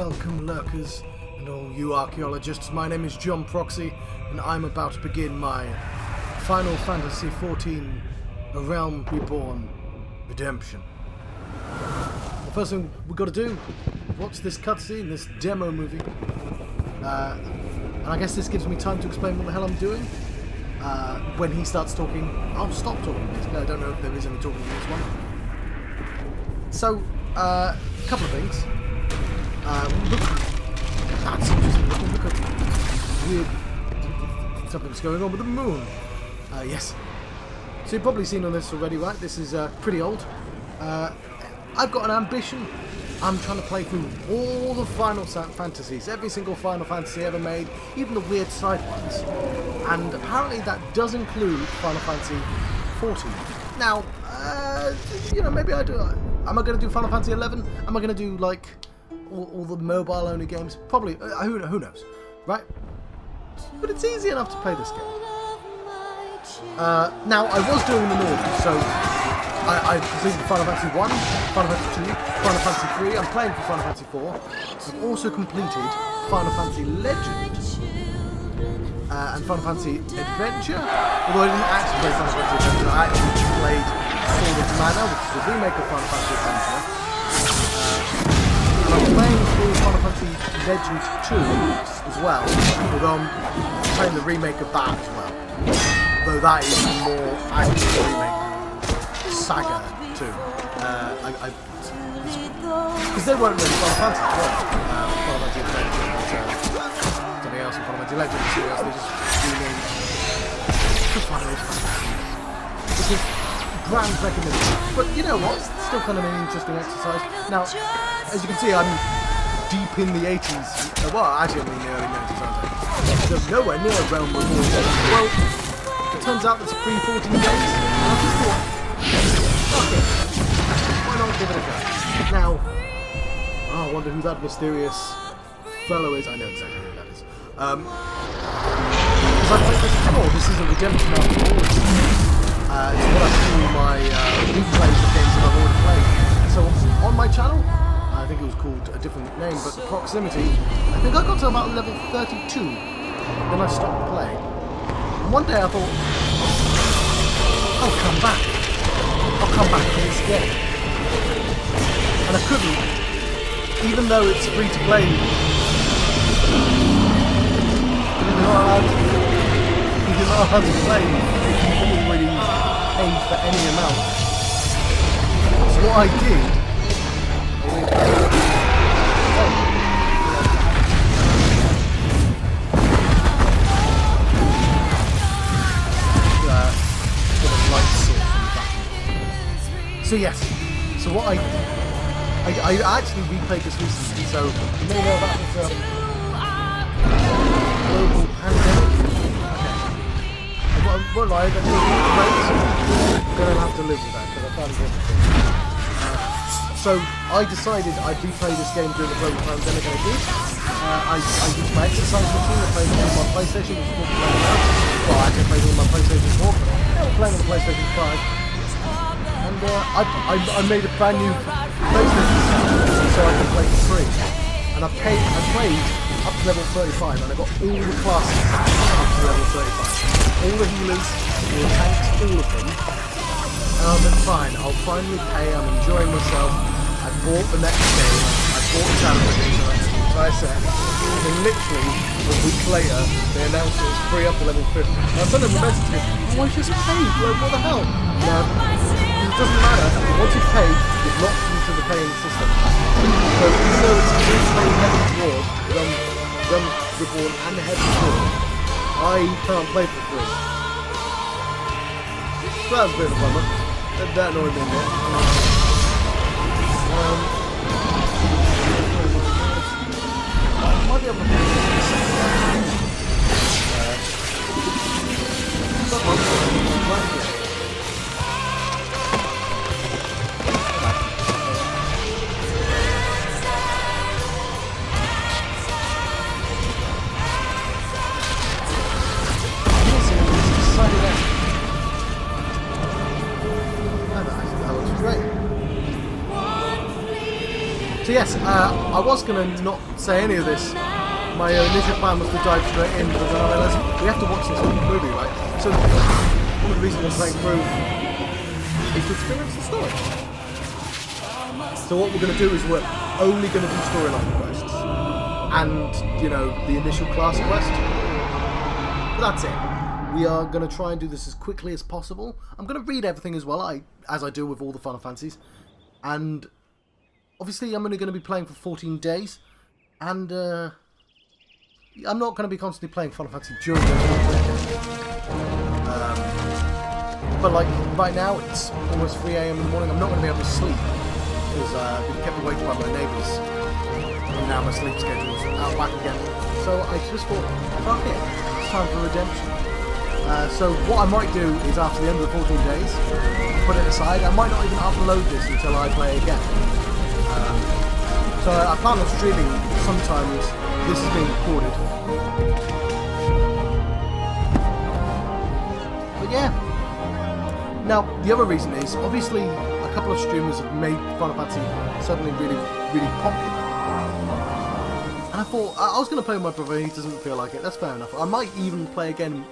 Welcome lurkers and all you archaeologists. My name is John Proxy and I'm about to begin my Final Fantasy XIV A Realm Reborn Redemption. The first thing we've got to do, watch this cutscene, this demo movie. And I guess this gives me time to explain what the hell I'm doing. When he starts talking, I'll stop talking. Basically, I don't know if there is any talking in this one. So, a couple of things. Look, that's interesting. Look at weird something's going on with the moon. Yes. So you've probably seen on this already, right? This is pretty old. I've got an ambition. I'm trying to play through all the Final Fantasies, every single Final Fantasy ever made, even the weird side ones. And apparently that does include Final Fantasy 14. Now, you know, maybe I do. Am I going to do Final Fantasy 11? Am I going to do like all the mobile-only games? Probably. Who knows, right? But it's easy enough to play this game. Now, I was doing them all, so I've completed Final Fantasy 1, Final Fantasy 2, Final Fantasy 3, I'm playing for Final Fantasy 4. I've also completed Final Fantasy Legend and Final Fantasy Adventure, although I didn't actually play Final Fantasy Adventure, I actually played Sword of Mana, which is a remake of Final Fantasy Adventure. And I'm playing through Final Fantasy Legend 2 as well, although I'm playing the remake of that as well. Though that is more actual remake saga too. Because they weren't really Final Fantasy, were they? Final Fantasy Adventure and something else in Final Fantasy Legend, something else, they just renamed. Just find those This is brand recognition. But you know what? It's still kind of an interesting exercise. Now, as you can see, I'm deep in the 80s. Well, actually I'm in the early 90s, aren't I? There's nowhere near Realm Reborn. Well, it turns out there's a free 14 days, and I just thought, fuck it, why not give it a go? Now, I wonder who that mysterious fellow is. I know exactly who that is. Because I've played this before, this is a redemption after all. It's what I call my replays of games that I've already played. So, on my channel, I think it was called a different name, but Proximity, I think I got to about level 32, then I stopped playing. And one day I thought, I'll come back to this game. And I couldn't, even though it's free to play. You're not allowed to play if you've already paid for any amount. So what I did, so yes, so what I actually replayed this recently, so you may know about this global pandemic. Okay. I won't lie, that's I'm going to have to live with that, because I found it difficult. So I decided I'd replay this game during the global pandemic, and I did. I used my exercise machine, I played it on my PlayStation, which is what I'm playing now. Well, I actually played it on my PlayStation 4, but I'm playing on the PlayStation 5. And I made a brand new PlayStation so I can play for free. And I played up to level 35, and I got all the classes up to level 35. All the healers, all the tanks, all of them. And I was like, fine, I'll finally pay, I'm enjoying myself. I bought the next game, I bought Challenge, so I said, and literally a week later, they announced it was free up to level 50. And I sent them a message to me, why just pay? Like, what the hell? No. It doesn't matter, once you've paid, you've locked into the paying system. So even though it's originally Heaven's Ward, Realm Reborn and Heaven's Ward, I can't play for free. So that was a bit of a bummer. That annoyed me a bit. I might be able to finish this in a second. So yes, I was going to not say any of this. My initial plan was to dive straight in, but then I realised we have to watch this movie, right? So one of the reasons I'm playing through is to experience the story. So what we're going to do is we're only going to do storyline quests and, you know, the initial class quest. But that's it. We are going to try and do this as quickly as possible. I'm going to read everything as well, as I do with all the Final Fantasies. And obviously I'm only going to be playing for 14 days. And I'm not going to be constantly playing Final Fantasy during those 14 days. But like right now it's almost 3 AM in the morning. I'm not going to be able to sleep because I've been kept awake by my neighbours. And now my sleep schedule's out whack again. So I just thought, fuck it, it's time for redemption. So what I might do is after the end of the 14 days, put it aside. I might not even upload this until I play again. So I plan on streaming sometimes. This is being recorded. But yeah. Now, the other reason is, obviously, a couple of streamers have made Final Fantasy suddenly really, really popular. And I thought, I was going to play with my brother, he doesn't feel like it, that's fair enough. I might even play again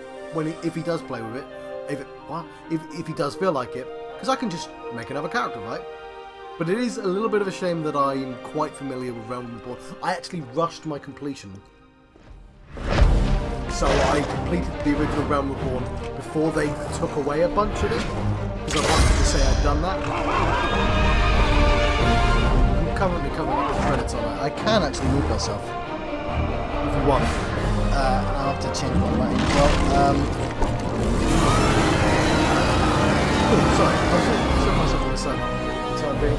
if he does play with it. If he does feel like it. Because I can just make another character, right? But it is a little bit of a shame that I'm quite familiar with Realm Reborn. I actually rushed my completion. So I completed the original Realm Reborn before they took away a bunch of it. Because I wanted to say I'd done that. I'm currently covering up the credits on it. I can actually move myself. If you want. And I'll have to change my mind as well. Oh, sorry. I'll show myself on the side. Time being. I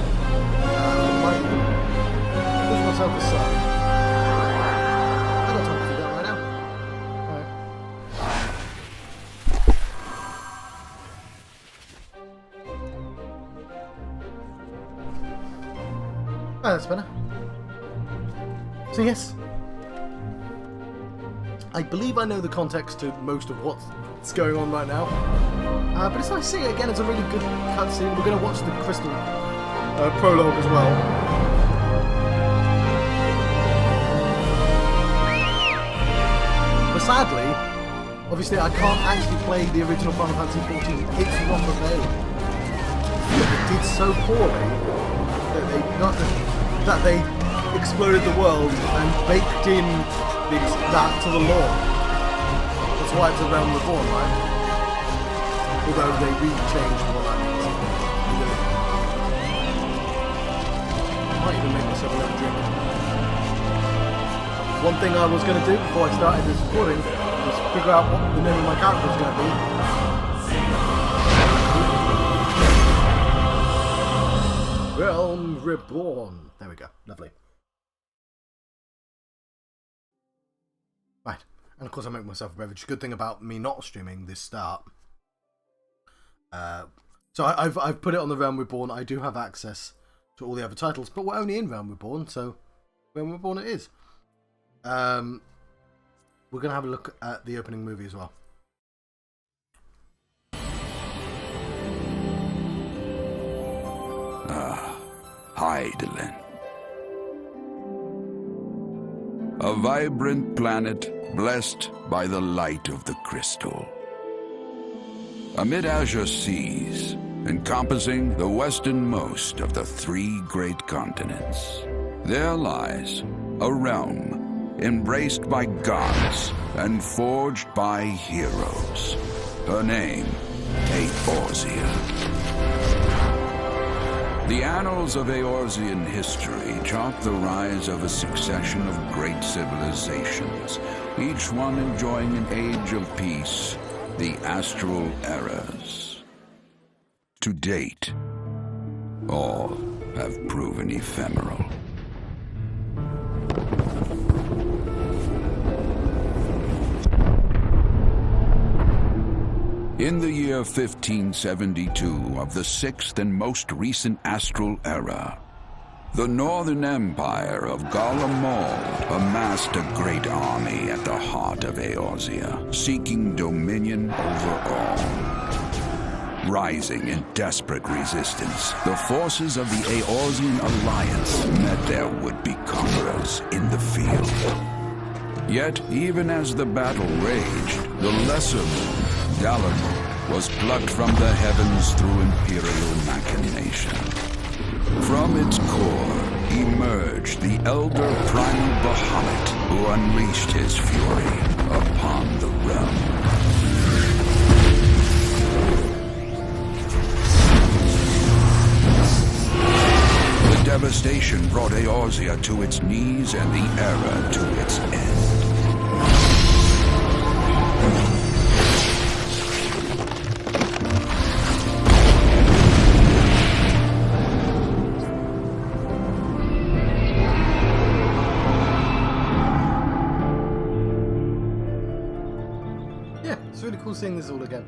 might even push myself aside. I got time to do that right now. Alright. Oh, that's better. So yes. I believe I know the context to most of what's going on right now. But it's nice to see it again. It's a really good cutscene. We're going to watch the Crystal prologue as well. But sadly, obviously I can't actually play the original Final Fantasy XIV. It's not available. It did so poorly that they exploded the world and baked in that to the lore. That's why it's a Realm Reborn, right? Although they re-changed what that means. I might even make myself another drink. One thing I was going to do before I started this recording was figure out what the name of my character was going to be. Realm Reborn. There we go. Lovely. Right. And of course I make myself a beverage. Good thing about me not streaming this start. So I've put it on the Realm Reborn. I do have access to all the other titles, but we're only in Realm Reborn, so Realm Reborn it is. We're going to have a look at the opening movie as well. Hydaelyn. A vibrant planet blessed by the light of the crystal. Amid azure seas, encompassing the westernmost of the 3 great continents, there lies a realm embraced by gods and forged by heroes. Her name, Eorzea. The annals of Eorzean history chart the rise of a succession of great civilizations, each one enjoying an age of peace, the Astral Eras. To date, all have proven ephemeral. In the year 1572 of the 6th and most recent Astral Era, the Northern Empire of Garlemald amassed a great army at the heart of Eorzea, seeking dominion over all. Rising in desperate resistance, the forces of the Eorzean Alliance met their would-be conquerors in the field. Yet, even as the battle raged, the lesser moon, Dalamud, was plucked from the heavens through imperial machination. From its core emerged the elder primal Bahamut, who unleashed his fury upon the realm. The devastation brought Eorzea to its knees and the era to its end. Really cool seeing this all again.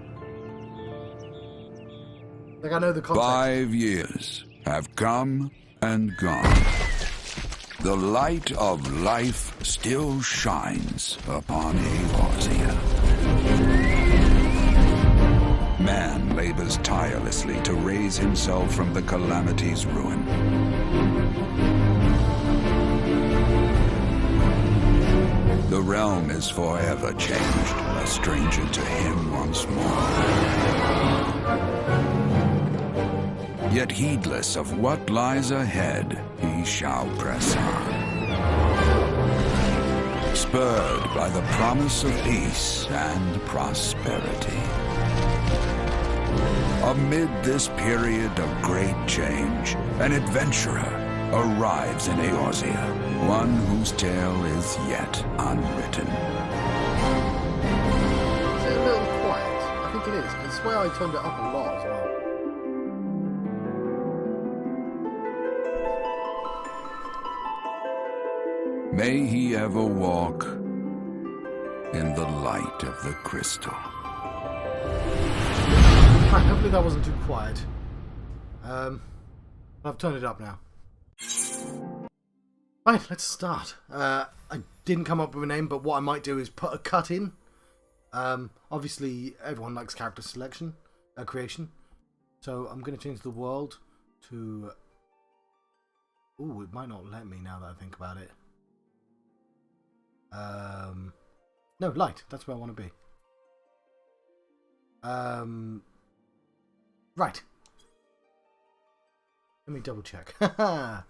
Like, I know the context. 5 years have come and gone. The light of life still shines upon Eorzea. Man labors tirelessly to raise himself from the calamity's ruin. The realm is forever changed, a stranger to him once more. Yet heedless of what lies ahead, he shall press on. Spurred by the promise of peace and prosperity. Amid this period of great change, an adventurer arrives in Eorzea, one whose tale is yet unwritten. Is it a little quiet? I think it is. I swear I turned it up a lot as well. May he ever walk in the light of the crystal. Right, hopefully that wasn't too quiet. I've turned it up now. Right, let's start. I didn't come up with a name, but what I might do is put a cut in. Obviously, everyone likes character selection, creation. So I'm going to change the world to... Ooh, it might not let me now that I think about it. No, light. That's where I want to be. Right. Let me double check. Right,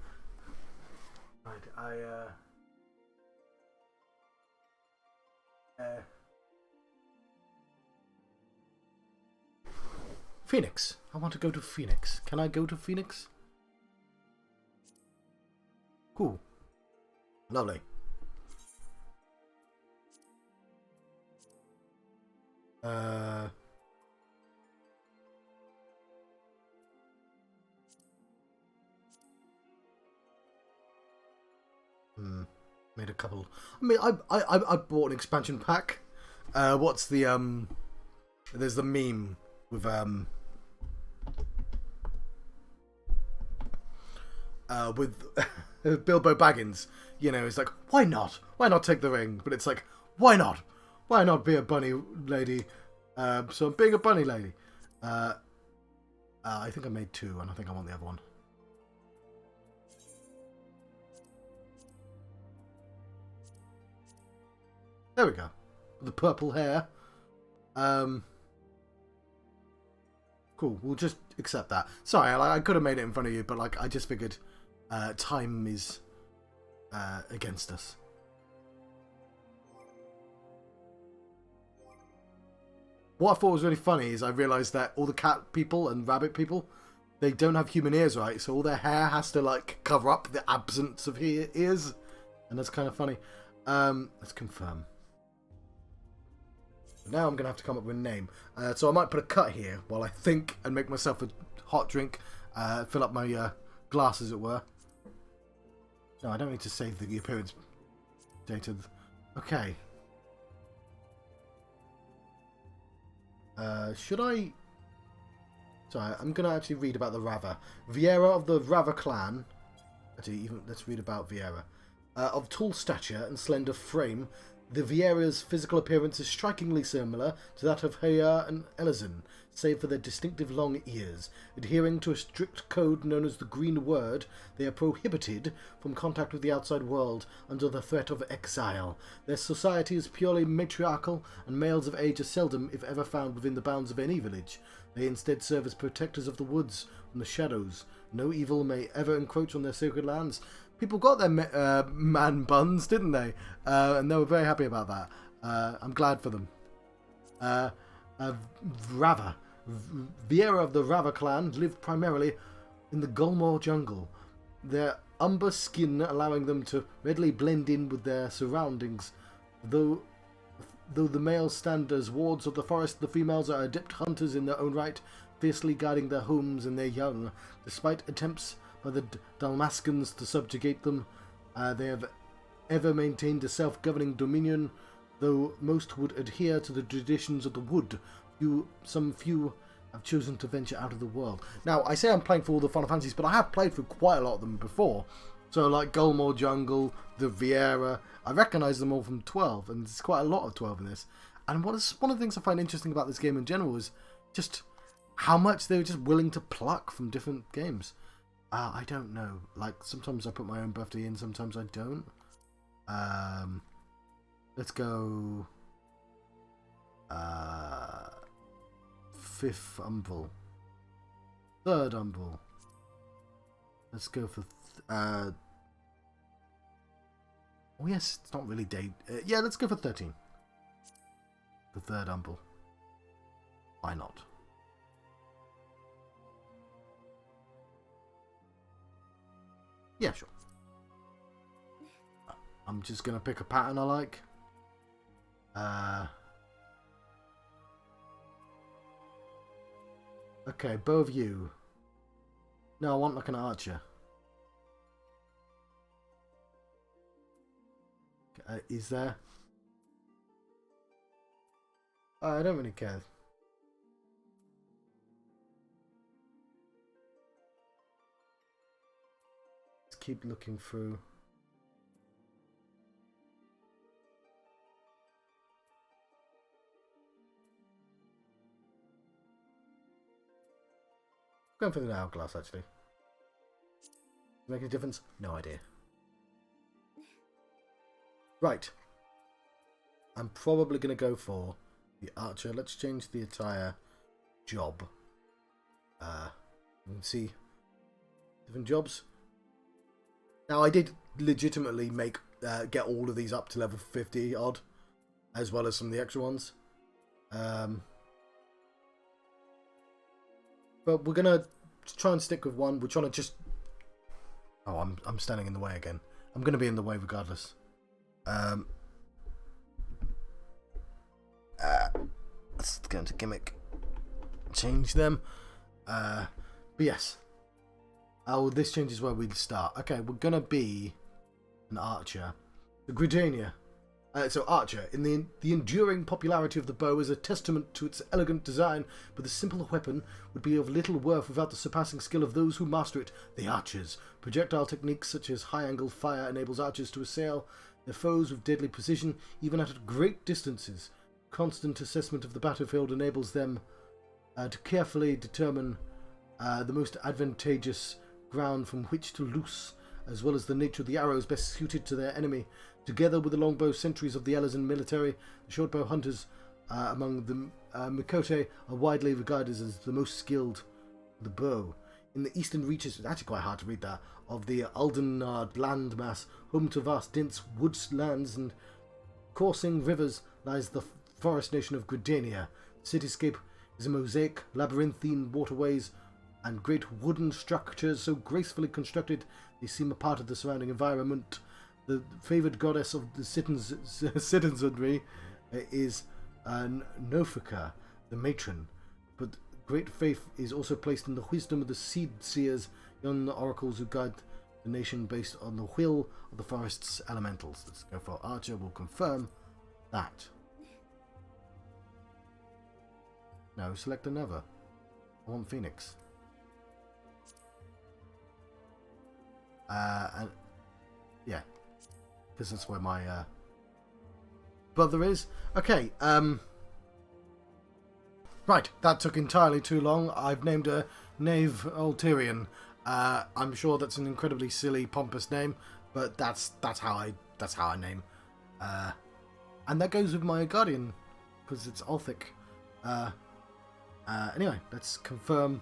Phoenix. I want to go to Phoenix. Can I go to Phoenix? Cool. Lovely. Made a couple. I mean, I bought an expansion pack. What's the There's the meme with Bilbo Baggins. You know, it's like, why not? Why not take the ring? But it's like, why not? Why not be a bunny lady? So I'm being a bunny lady. I think I made 2, and I think I want the other one. There we go. The purple hair. Cool. We'll just accept that. Sorry, I could have made it in front of you, but like I just figured time is against us. What I thought was really funny is I realised that all the cat people and rabbit people, they don't have human ears, right? So all their hair has to like cover up the absence of ears, and that's kind of funny. Let's confirm. Now I'm going to have to come up with a name. So I might put a cut here while I think and make myself a hot drink. Fill up my glass, as it were. No, I don't need to save the appearance data. Okay. Should I... Sorry, I'm going to actually read about the Rava. Viera of the Rava clan. Actually, let's read about Viera. Of tall stature and slender frame, The Viera's physical appearance is strikingly similar to that of Haya and Elizin, save for their distinctive long ears. Adhering to a strict code known as the Green Word, they are prohibited from contact with the outside world under the threat of exile. Their society is purely matriarchal, and males of age are seldom, if ever, found within the bounds of any village. They instead serve as protectors of the woods from the shadows. No evil may ever encroach on their sacred lands. People got their man buns, didn't they? And they were very happy about that. I'm glad for them. Rava. Viera of the Rava clan lived primarily in the Gulmore jungle, their umber skin allowing them to readily blend in with their surroundings. Though the males stand as wards of the forest, the females are adept hunters in their own right, fiercely guarding their homes and their young. Despite attempts by the Dalmascans to subjugate them, they have ever maintained a self-governing dominion, though most would adhere to the traditions of the wood. Some few have chosen to venture out of the world. Now, I say I'm playing for all the Final Fantasies, but I have played through quite a lot of them before. So, like Gulmore Jungle, the Viera, I recognise them all from 12, and there's quite a lot of 12 in this. And one of the things I find interesting about this game in general is just how much they were just willing to pluck from different games. I don't know. Like, sometimes I put my own birthday in, sometimes I don't. Let's go... 5th Umbral. 3rd Umbral. Let's go for... oh yes, it's not really date... yeah, let's go for 13. The 3rd Umbral. Why not? Yeah, sure. I'm just going to pick a pattern I like. Okay, bow of you. No, I want like an archer. Is there? I don't really care. Let's keep looking through. Going for the hourglass, actually. Make a difference? No idea. Right. I'm probably going to go for the archer. Let's change the attire job. You can see different jobs. Now, I did legitimately get all of these up to level 50 odd, as well as some of the extra ones. But we're gonna try and stick with one. We're trying to just... Oh, I'm standing in the way again. I'm gonna be in the way regardless. Let's go into gimmick. Change them. But yes. Oh, this changes where we start. Okay, we're gonna be an archer. The Gridania. So archer, in the enduring popularity of the bow is a testament to its elegant design, but the simple weapon would be of little worth without the surpassing skill of those who master it, the archers. Projectile techniques such as high-angle fire enables archers to assail their foes with deadly precision, even at great distances. Constant assessment of the battlefield enables them to carefully determine the most advantageous ground from which to loose, as well as the nature of the arrows best suited to their enemy. Together with the longbow sentries of the Elizin military, the shortbow hunters among the Miqo'te are widely regarded as the most skilled with the bow. In the eastern reaches, it's actually quite hard to read that, of the Aldenard landmass, home to vast dense woods and coursing rivers, lies the forest nation of Gridania. The cityscape is a mosaic, labyrinthine waterways and great wooden structures so gracefully constructed they seem a part of the surrounding environment. The favoured goddess of the citizenry is Nofika, the matron, but great faith is also placed in the wisdom of the seed seers, young oracles who guide the nation based on the will of the forest's elementals. Let's go for archer. We'll confirm that. No, select another. I want Phoenix. And yeah, because that's where my but there is. Okay, right, that took entirely too long. I've named her Knave Ulterion. I'm sure that's an incredibly silly, pompous name, but that's how I name. And that goes with my Guardian, because it's Althic. Anyway, let's confirm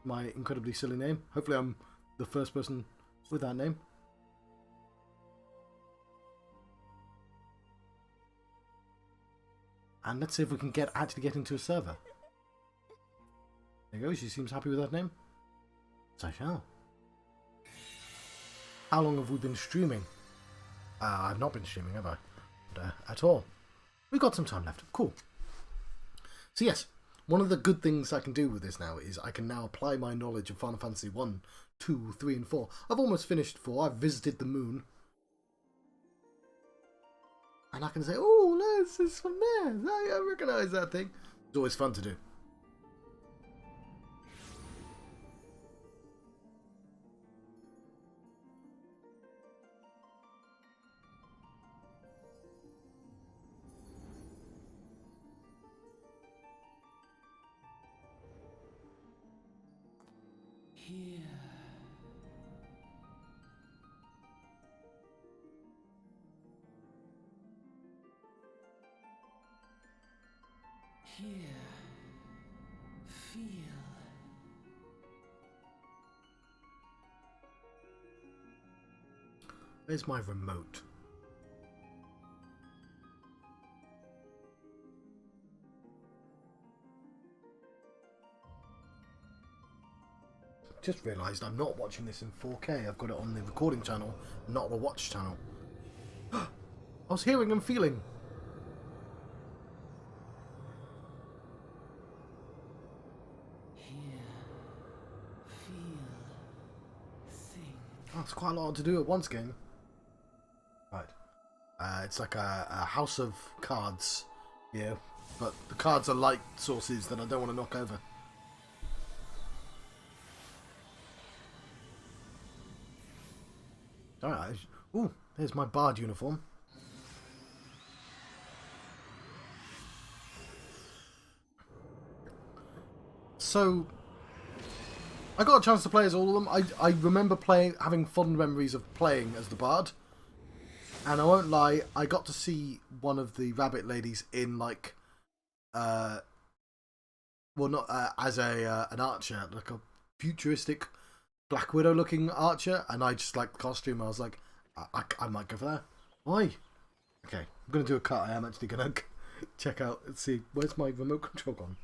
my incredibly silly name. Hopefully I'm the first person with that name. And let's see if we can actually get into a server. There you go, she seems happy with that name. So I shall. How long have we been streaming? I've not been streaming, have I? At all. We've got some time left. Cool. So yes, one of the good things I can do with this now is I can now apply my knowledge of Final Fantasy 1, 2, 3 and 4. I've almost finished 4. I've visited the moon. And I can say, oh, no, this is from there. I recognise that thing. It's always fun to do. Here. Here. Feel. Where's my remote? Just realised I'm not watching this in 4K. I've got it on the recording channel, not the watch channel. I was hearing and feeling. Here. Feel. Think. Oh, it's quite a lot to do at once, game. Right. It's like a house of cards here, but the cards are light sources that I don't want to knock over. Alright. Ooh, there's my bard uniform. So, I got a chance to play as all of them. I remember having fond memories of playing as the bard. And I won't lie, I got to see one of the rabbit ladies in, like, well, not as an archer, like a futuristic Black Widow looking archer, and I just liked the costume. I was like, I might go for that. Why? Okay, I'm going to do a cut. I am actually going to check out and see, where's my remote control gone?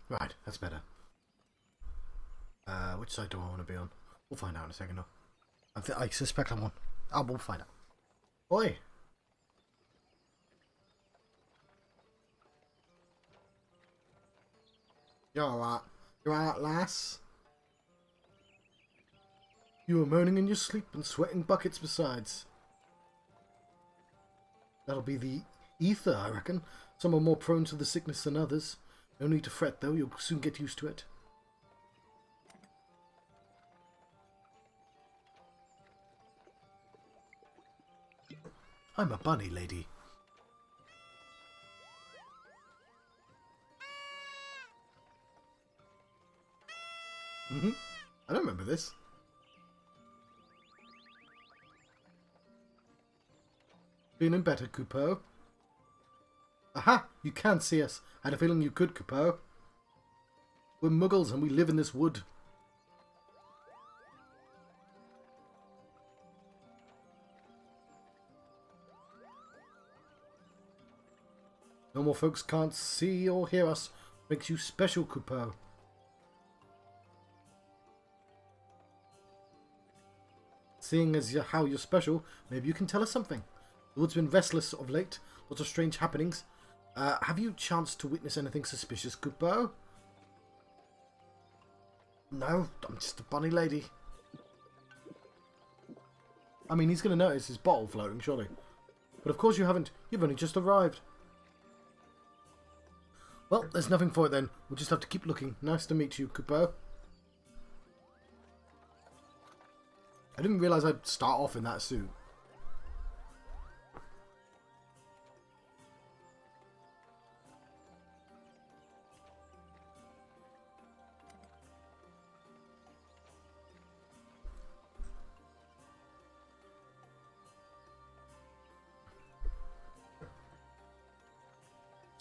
Right, that's better. Which side do I want to be on? We'll find out in a second. I suspect I'm on. We'll find out. Oi! You're alright. You're alright, lass? You were moaning in your sleep and sweating buckets besides. That'll be the ether, I reckon. Some are more prone to the sickness than others. No need to fret, though. You'll soon get used to it. I'm a bunny lady. I don't remember this. Feeling better, Coupeau? Aha! You can't see us. I had a feeling you could, Coupeau. We're muggles and we live in this wood. Normal folks can't see or hear us. Makes you special, Coupeau. Seeing as how you're special, maybe you can tell us something. The wood's been restless of late. Lots of strange happenings. Have you chanced to witness anything suspicious, Coupeau? No, I'm just a bunny lady. I mean, he's going to notice his bottle floating, surely. But of course you haven't. You've only just arrived. Well, there's nothing for it then. We'll just have to keep looking. Nice to meet you, Coupeau. I didn't realise I'd start off in that suit.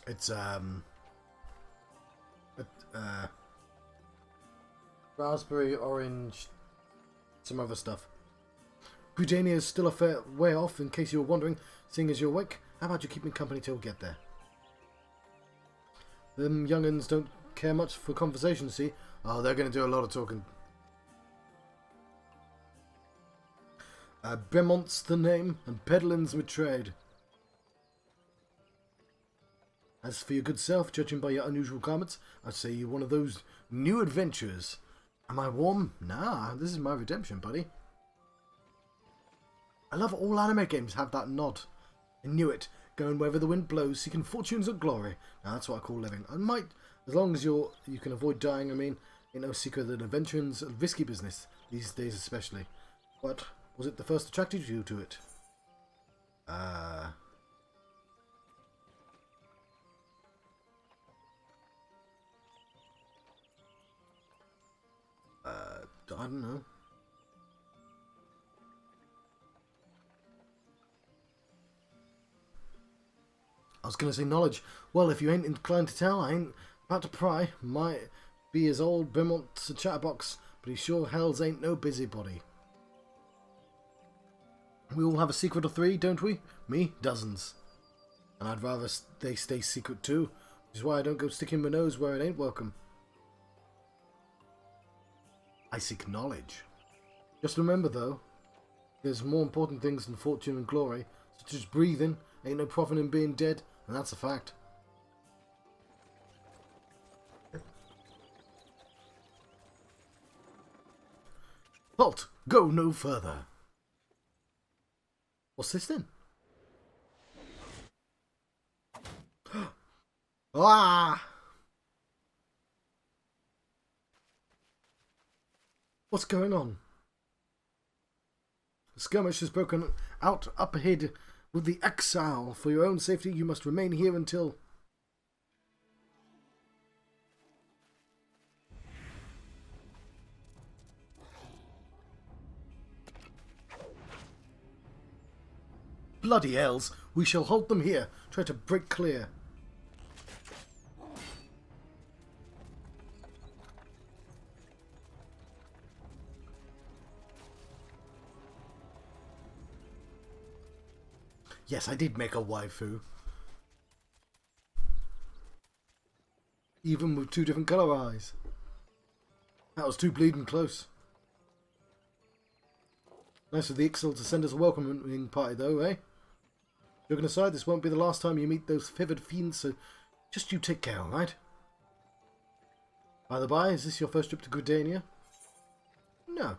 It's raspberry, orange, some other stuff. Gridania is still a fair way off, in case you were wondering. Seeing as you're awake, how about you keep me company till we get there? Them young'uns don't care much for conversation, see? Oh, they're going to do a lot of talking. Bremont's the name, and Pedlin's my trade. As for your good self, judging by your unusual garments, I'd say you're one of those new adventurers. Am I warm? Nah, this is my redemption, buddy. I love all anime games have that nod. I knew it. Going wherever the wind blows, seeking fortunes or glory. Now that's what I call living. I might, as long as you can avoid dying, I mean, ain't no secret that adventuring's a risky business, these days especially. But was it the first attracted you to it? I don't know. I was going to say knowledge. Well, if you ain't inclined to tell, I ain't about to pry. Might be as old Bremont's a chatterbox, but he sure hells ain't no busybody. We all have a secret or three, don't we? Me, dozens. And I'd rather they stay secret too, which is why I don't go sticking my nose where it ain't welcome. I seek knowledge. Just remember though, there's more important things than fortune and glory, such as breathing. Ain't no profit in being dead, and that's a fact. Halt! Go no further! What's this then? Ah! What's going on? The skirmish has broken out up ahead with the exile. For your own safety, you must remain here until... Bloody hells! We shall hold them here. Try to break clear. Yes, I did make a waifu. Even with two different colour eyes. That was too bleeding close. Nice of the Ixal to send us a welcoming party though, eh? Joking aside, this won't be the last time you meet those feathered fiends, so just you take care, alright? By the by, is this your first trip to Gridania? No.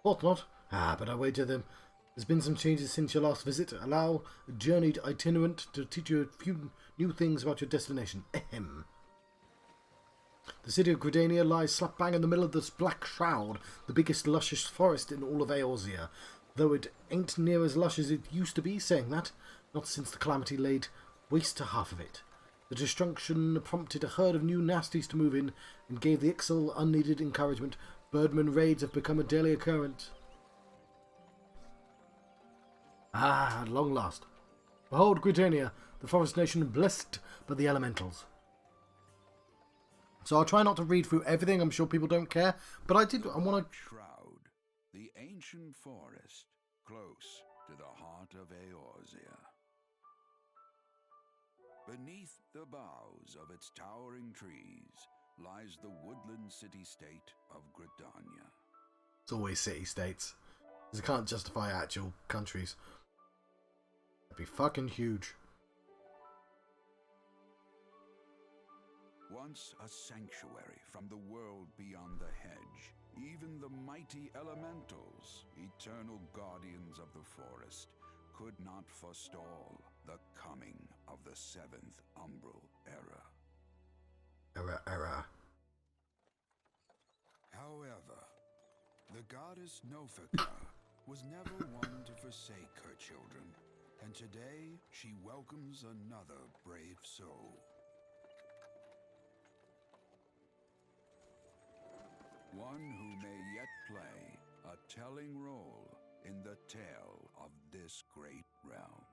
Thought not. Ah, but I wager there's been some changes since your last visit. Allow a journeyed itinerant to teach you a few new things about your destination. Ahem. The city of Gridania lies slap bang in the middle of this black shroud, the biggest luscious forest in all of Eorzea. Though it ain't near as lush as it used to be, saying that, not since the calamity laid waste to half of it. The destruction prompted a herd of new nasties to move in, and gave the Ixal unneeded encouragement. Birdman raids have become a daily occurrence. Ah, at long last. Behold Gridania, the forest nation blessed by the elementals. So I'll try not to read through everything, I'm sure people don't care, but I want to... Shroud, the ancient forest, close to the heart of Eorzea. Beneath the boughs of its towering trees lies the woodland city-state of Gridania. It's always city-states, because it can't justify actual countries. That'd be fucking huge. Once a sanctuary from the world beyond the hedge, even the mighty elementals, eternal guardians of the forest, could not forestall the coming of the seventh umbral era. Era. However, the goddess Nofika was never one to forsake her children, and today she welcomes another brave soul. One who may yet play a telling role in the tale of this great realm.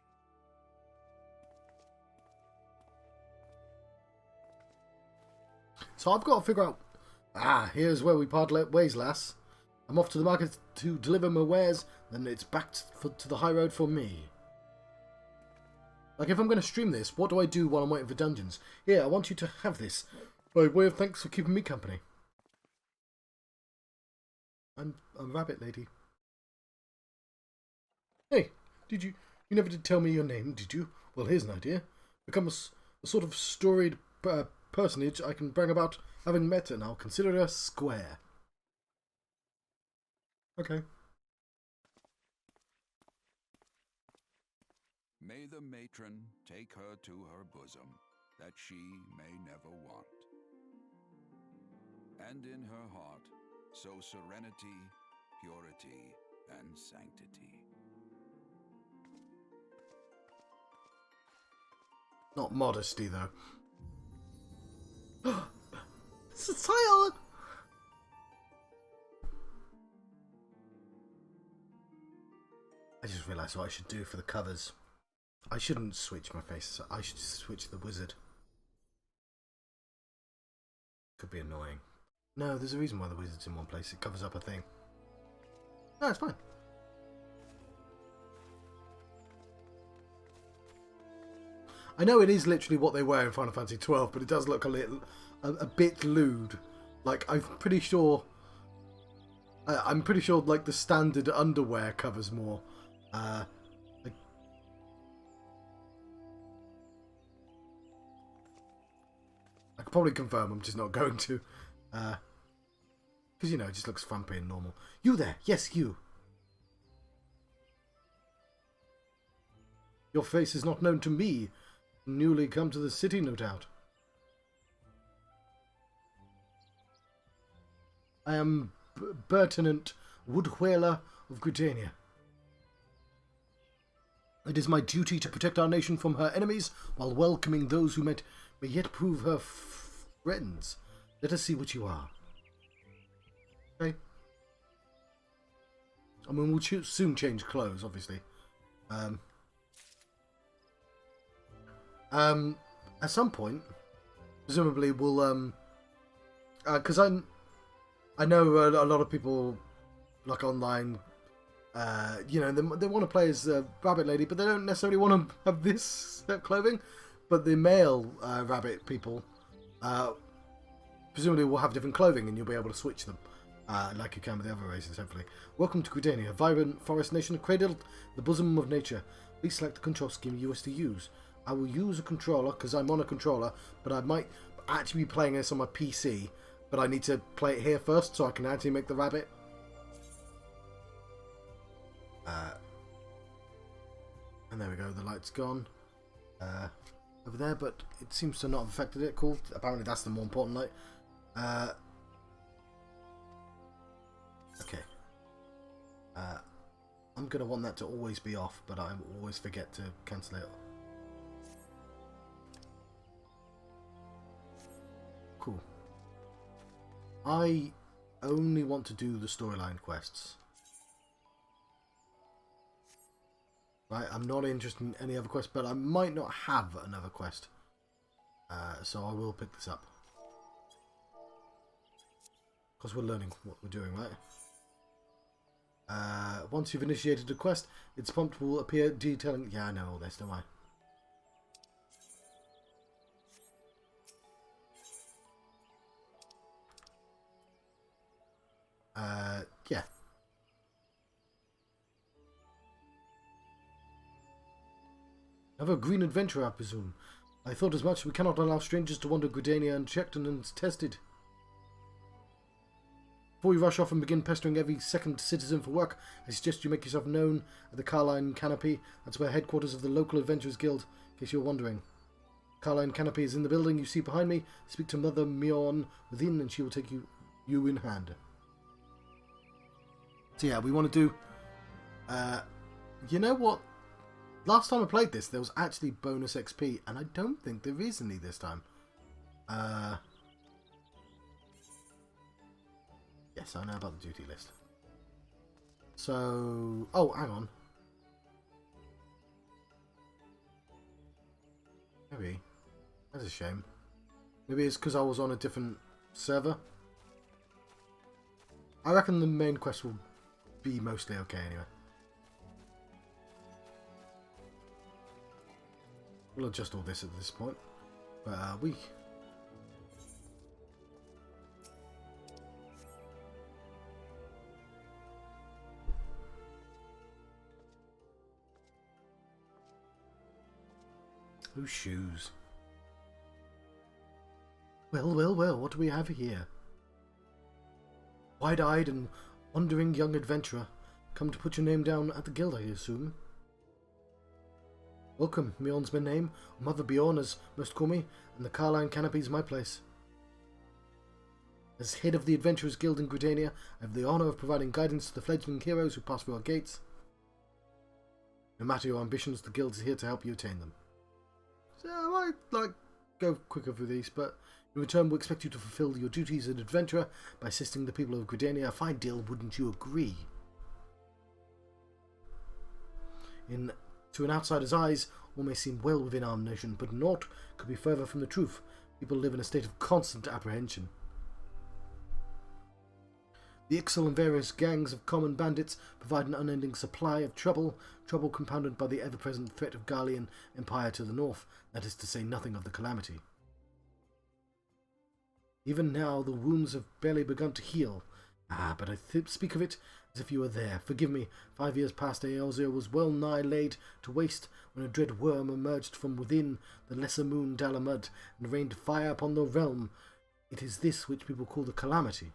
So I've got to figure out... Ah, here's where we part ways, lass. I'm off to the market to deliver my wares, then it's back to the high road for me. Like, if I'm going to stream this, what do I do while I'm waiting for dungeons? Here, I want you to have this. By way of thanks for keeping me company. I'm a rabbit lady. Hey, did you... You never did tell me your name, did you? Well, here's an idea. Become a sort of storied personage I can brag about having met, and I'll consider her square. Okay. May the matron take her to her bosom, that she may never want. And in her heart, sow serenity, purity, and sanctity. Not modesty, though. It's a title! I just realised what I should do for the covers. I shouldn't switch my face. I should switch the wizard. Could be annoying. No, there's a reason why the wizard's in one place. It covers up a thing. No, it's fine. I know it is literally what they wear in Final Fantasy XII, but it does look a bit lewd. Like, I'm pretty sure like the standard underwear covers more. Like, I could probably confirm. I'm just not going to, because you know it just looks frumpy and normal. You there? Yes, you. Your face is not known to me. Newly come to the city, no doubt. I am Lieutenant Woodwhaler of Gridania. It is my duty to protect our nation from her enemies while welcoming those who may yet prove her friends. Let us see what you are. Okay. I mean, we'll soon change clothes, obviously. At some point, presumably we'll, because I know a lot of people, like online, you know, they want to play as a rabbit lady, but they don't necessarily want to have this clothing. But the male rabbit people, presumably will have different clothing, and you'll be able to switch them, like you can with the other races, hopefully. Welcome to Gridania, a vibrant forest nation cradled in the bosom of nature. Please select the control scheme you wish to use. I will use a controller, because I'm on a controller, but I might actually be playing this on my PC, but I need to play it here first, so I can actually make the rabbit. And there we go, the light's gone over there, but it seems to not have affected it. Cool, apparently that's the more important light. Okay. I'm going to want that to always be off, but I always forget to cancel it. Cool. I only want to do the storyline quests. Right, I'm not interested in any other quests, but I might not have another quest. So I will pick this up. Because we're learning what we're doing, right? Once you've initiated a quest, its prompt will appear detailing... Yeah, I know all this, don't I? Yeah. Another green adventurer, I presume. I thought as much. We cannot allow strangers to wander Gridania unchecked and untested. Before you rush off and begin pestering every second citizen for work, I suggest you make yourself known at the Carline Canopy. That's where headquarters of the local Adventurers Guild, in case you're wondering. Carline Canopy is in the building you see behind me. Speak to Mother Miqo'te within and she will take you in hand. So yeah, we want to do... you know what? Last time I played this, there was actually bonus XP, and I don't think there is any this time. Yes, I know about the duty list. So... Oh, hang on. Maybe. That's a shame. Maybe it's because I was on a different server. I reckon the main quest will be mostly okay anyway. We'll adjust all this at this point. But we... Whose shoes? Well, well, well, what do we have here? Wide-eyed and wandering young adventurer, come to put your name down at the guild, I assume. Welcome, Mjorn's my name, or Mother Bjorn as most call me, and the Carline Canopy's my place. As head of the Adventurers Guild in Gridania, I have the honour of providing guidance to the fledgling heroes who pass through our gates. No matter your ambitions, the guild is here to help you attain them. So I might go quicker through these, but in return we expect you to fulfill your duties as an adventurer by assisting the people of Gridania. A fine deal, wouldn't you agree? To an outsider's eyes, all may seem well within our nation, but naught could be further from the truth. People live in a state of constant apprehension. The Ixal and various gangs of common bandits provide an unending supply of trouble compounded by the ever-present threat of Garlean Empire to the north, that is to say nothing of the calamity. Even now the wounds have barely begun to heal. But I speak of it as if you were there. Forgive me, 5 years past Eorzea was well nigh laid to waste when a dread worm emerged from within the lesser moon Dalamud and rained fire upon the realm. It is this which people call the calamity.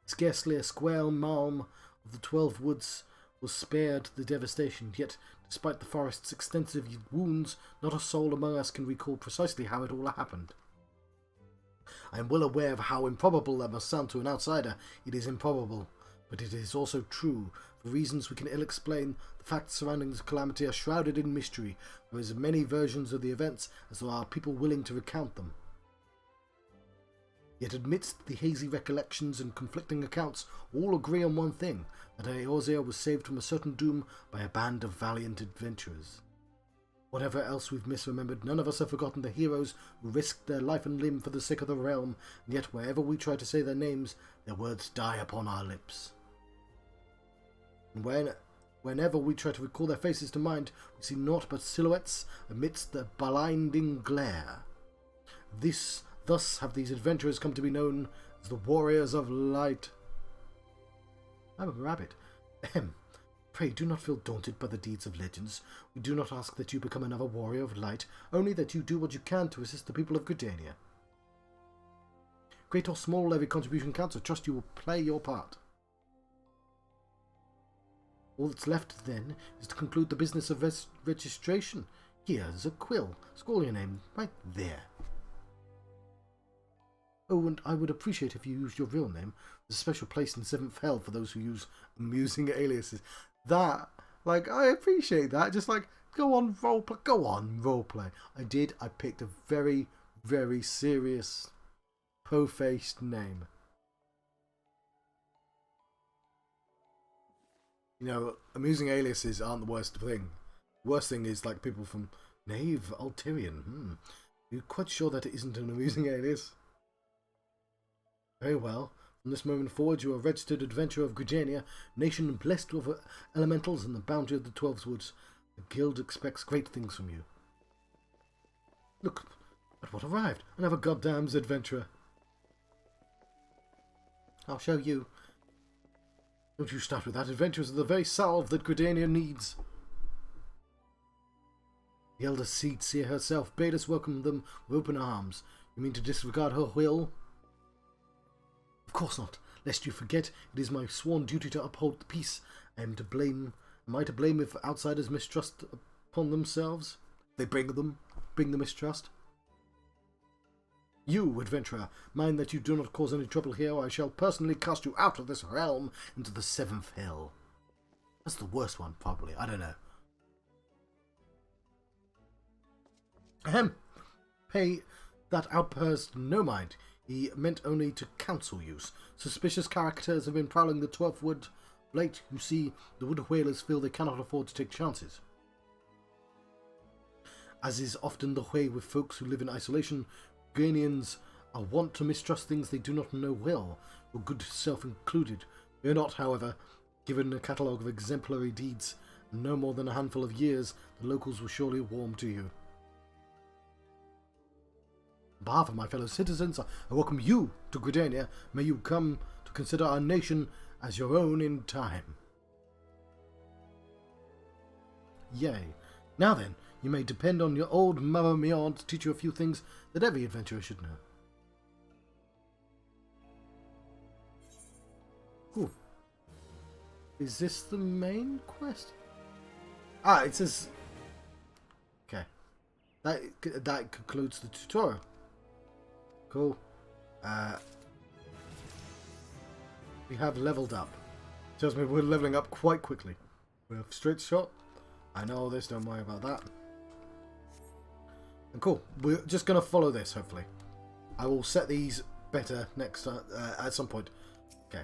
Scarcely a square mile of the 12 woods was spared the devastation, yet, despite the forest's extensive wounds, not a soul among us can recall precisely how it all happened. I am well aware of how improbable that must sound to an outsider. It is improbable, but it is also true. For reasons we can ill explain, the facts surrounding this calamity are shrouded in mystery. There are as many versions of the events as there are people willing to recount them. Yet amidst the hazy recollections and conflicting accounts, all agree on one thing, that Eorzea was saved from a certain doom by a band of valiant adventurers. Whatever else we've misremembered, none of us have forgotten the heroes who risked their life and limb for the sake of the realm, and yet wherever we try to say their names, their words die upon our lips. And whenever we try to recall their faces to mind, we see naught but silhouettes amidst the blinding glare. Thus have these adventurers come to be known as the Warriors of Light. I'm a rabbit. Ahem. Pray do not feel daunted by the deeds of legends. We do not ask that you become another Warrior of Light, only that you do what you can to assist the people of Gridania. Great or small, every contribution counts. I trust you will play your part. All that's left, then, is to conclude the business of registration. Here's a quill. Scroll your name right there. Oh, and I would appreciate if you used your real name. There's a special place in 7th Hell for those who use amusing aliases. That, I appreciate that. Just go on, roleplay. Go on, roleplay. I did. I picked a very, very serious, po-faced name. You know, amusing aliases aren't the worst thing. The worst thing is, people from Nave Altirian. You're quite sure that it isn't an amusing alias? Very well. From this moment forward, you are a registered adventurer of Gridania, nation blessed with elementals and the bounty of the 12 woods. The guild expects great things from you. Look at what arrived. Another goddamn adventurer. I'll show you. Don't you start with that. Adventurers are the very salve that Gridania needs. The elder Seed Seer herself bade us welcome them with open arms. You mean to disregard her will? Of course not. Lest you forget, it is my sworn duty to uphold the peace. Am I to blame if outsiders mistrust upon themselves? They bring the mistrust. You, adventurer, mind that you do not cause any trouble here, or I shall personally cast you out of this realm into the 7th Hell. That's the worst one, probably. I don't know. Ahem. Pay that outburst no mind. He meant only to counsel use. Suspicious characters have been prowling the 12th wood late, you see, the wood whalers feel they cannot afford to take chances. As is often the way with folks who live in isolation, Ghanaians are wont to mistrust things they do not know well, your good self included. We are not, however, given a catalogue of exemplary deeds, and no more than a handful of years, the locals will surely warm to you. On behalf of my fellow citizens, I welcome you to Gridania. May you come to consider our nation as your own in time. Yay. Now then, you may depend on your old Mother Miqo'te to teach you a few things that every adventurer should know. Ooh. Is this the main quest? Ah, it says... Okay. That concludes the tutorial. Cool. We have leveled up. Tells me we're leveling up quite quickly. We have straight shot. I know this, don't worry about that. And cool. We're just going to follow this, hopefully. I will set these better next time, at some point. Okay.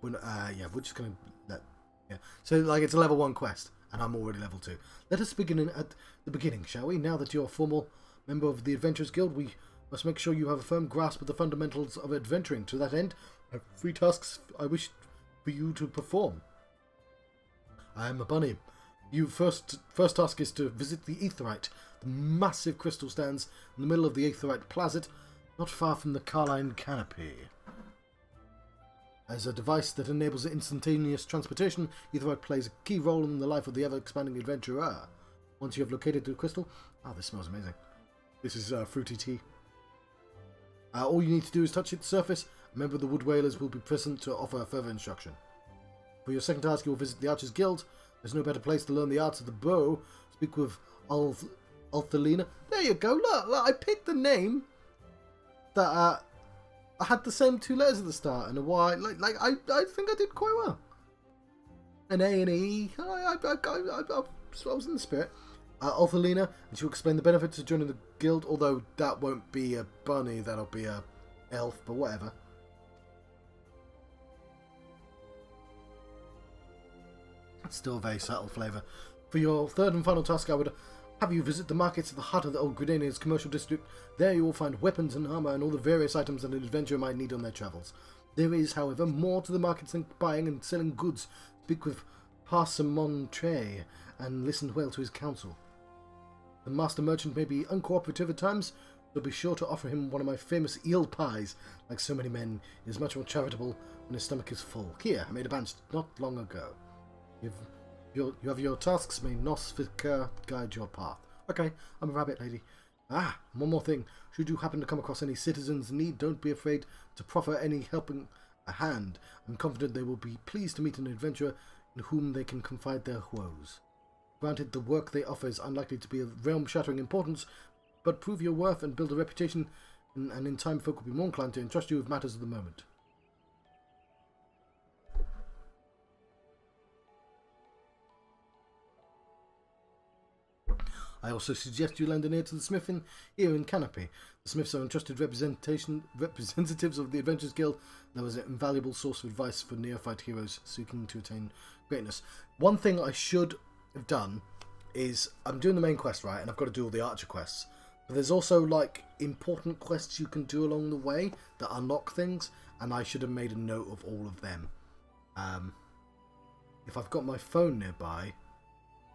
Yeah, we're just going to... Yeah. So, like, it's a level 1 quest, and I'm already level 2. Let us begin at the beginning, shall we? Now that you're a formal member of the Adventurers Guild, we must make sure you have a firm grasp of the fundamentals of adventuring. To that end, I have 3 tasks I wish for you to perform. I am a bunny. Your first task is to visit the Aetherite. The massive crystal stands in the middle of the Aetherite Plaza, not far from the Carline Canopy. As a device that enables instantaneous transportation, Aetherite plays a key role in the life of the ever-expanding adventurer. Once you have located the crystal... Oh, this smells amazing. This is fruity tea. All you need to do is touch its surface. A member of the Wood Whalers will be present to offer further instruction. For your second task, you will visit the Archers Guild. There's no better place to learn the arts of the bow. Speak with Althelina. There you go. Look, I picked the name that I had the same 2 letters at the start and a Y. I think I did quite well. An A and an E. I was in the spirit. Althelina, and she'll explain the benefits of joining the guild. Although that won't be a bunny, that'll be a elf. But whatever. Still a very subtle flavour. For your third and final task, I would have you visit the markets at the heart of the old Gridania's commercial district. There you will find weapons and armour and all the various items that an adventurer might need on their travels. There is, however, more to the markets than buying and selling goods. Speak with Parsimon Trey and listen well to his counsel. The master merchant may be uncooperative at times, but be sure to offer him one of my famous eel pies. Like so many men, he is much more charitable when his stomach is full. Here, I made a bunch not long ago. You have your tasks, may Nosfika guide your path. Okay, I'm a rabbit lady. Ah, one more thing. Should you happen to come across any citizens in need, don't be afraid to proffer any helping a hand. I'm confident they will be pleased to meet an adventurer in whom they can confide their woes. Granted, the work they offer is unlikely to be of realm-shattering importance, but prove your worth and build a reputation, and in time folk will be more inclined to entrust you with matters of the moment. I also suggest you lend an ear to the smith here in Canopy. The smiths are entrusted representatives of the Adventurers Guild. There was an invaluable source of advice for neophyte heroes seeking to attain greatness. One thing I should have done is, I'm doing the main quest, right, and I've got to do all the archer quests. But there's also, like, important quests you can do along the way that unlock things, and I should have made a note of all of them. If I've got my phone nearby,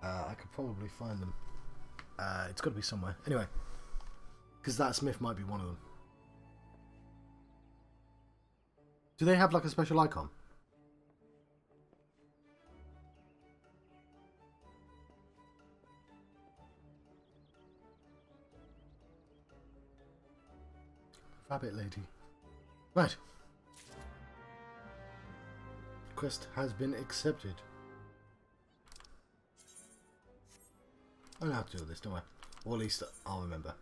I could probably find them. It's got to be somewhere. Anyway, because that smith might be one of them. Do they have like a special icon? Rabbit lady. Right. Quest has been accepted. I know how to do this, don't I? Or at least I'll remember.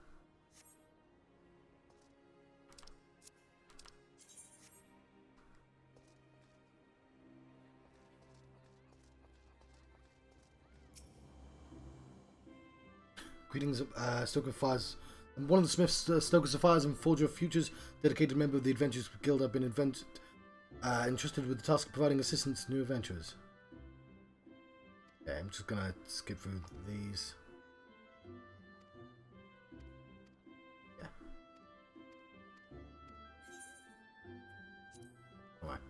Greetings, Stoker of Fires. I'm one of the Smiths, Stokers of Fires and Forger of Futures, dedicated member of the Adventurers Guild. I've been Entrusted with the task of providing assistance to new adventurers. Okay, I'm just gonna skip through these. Yeah. Alright.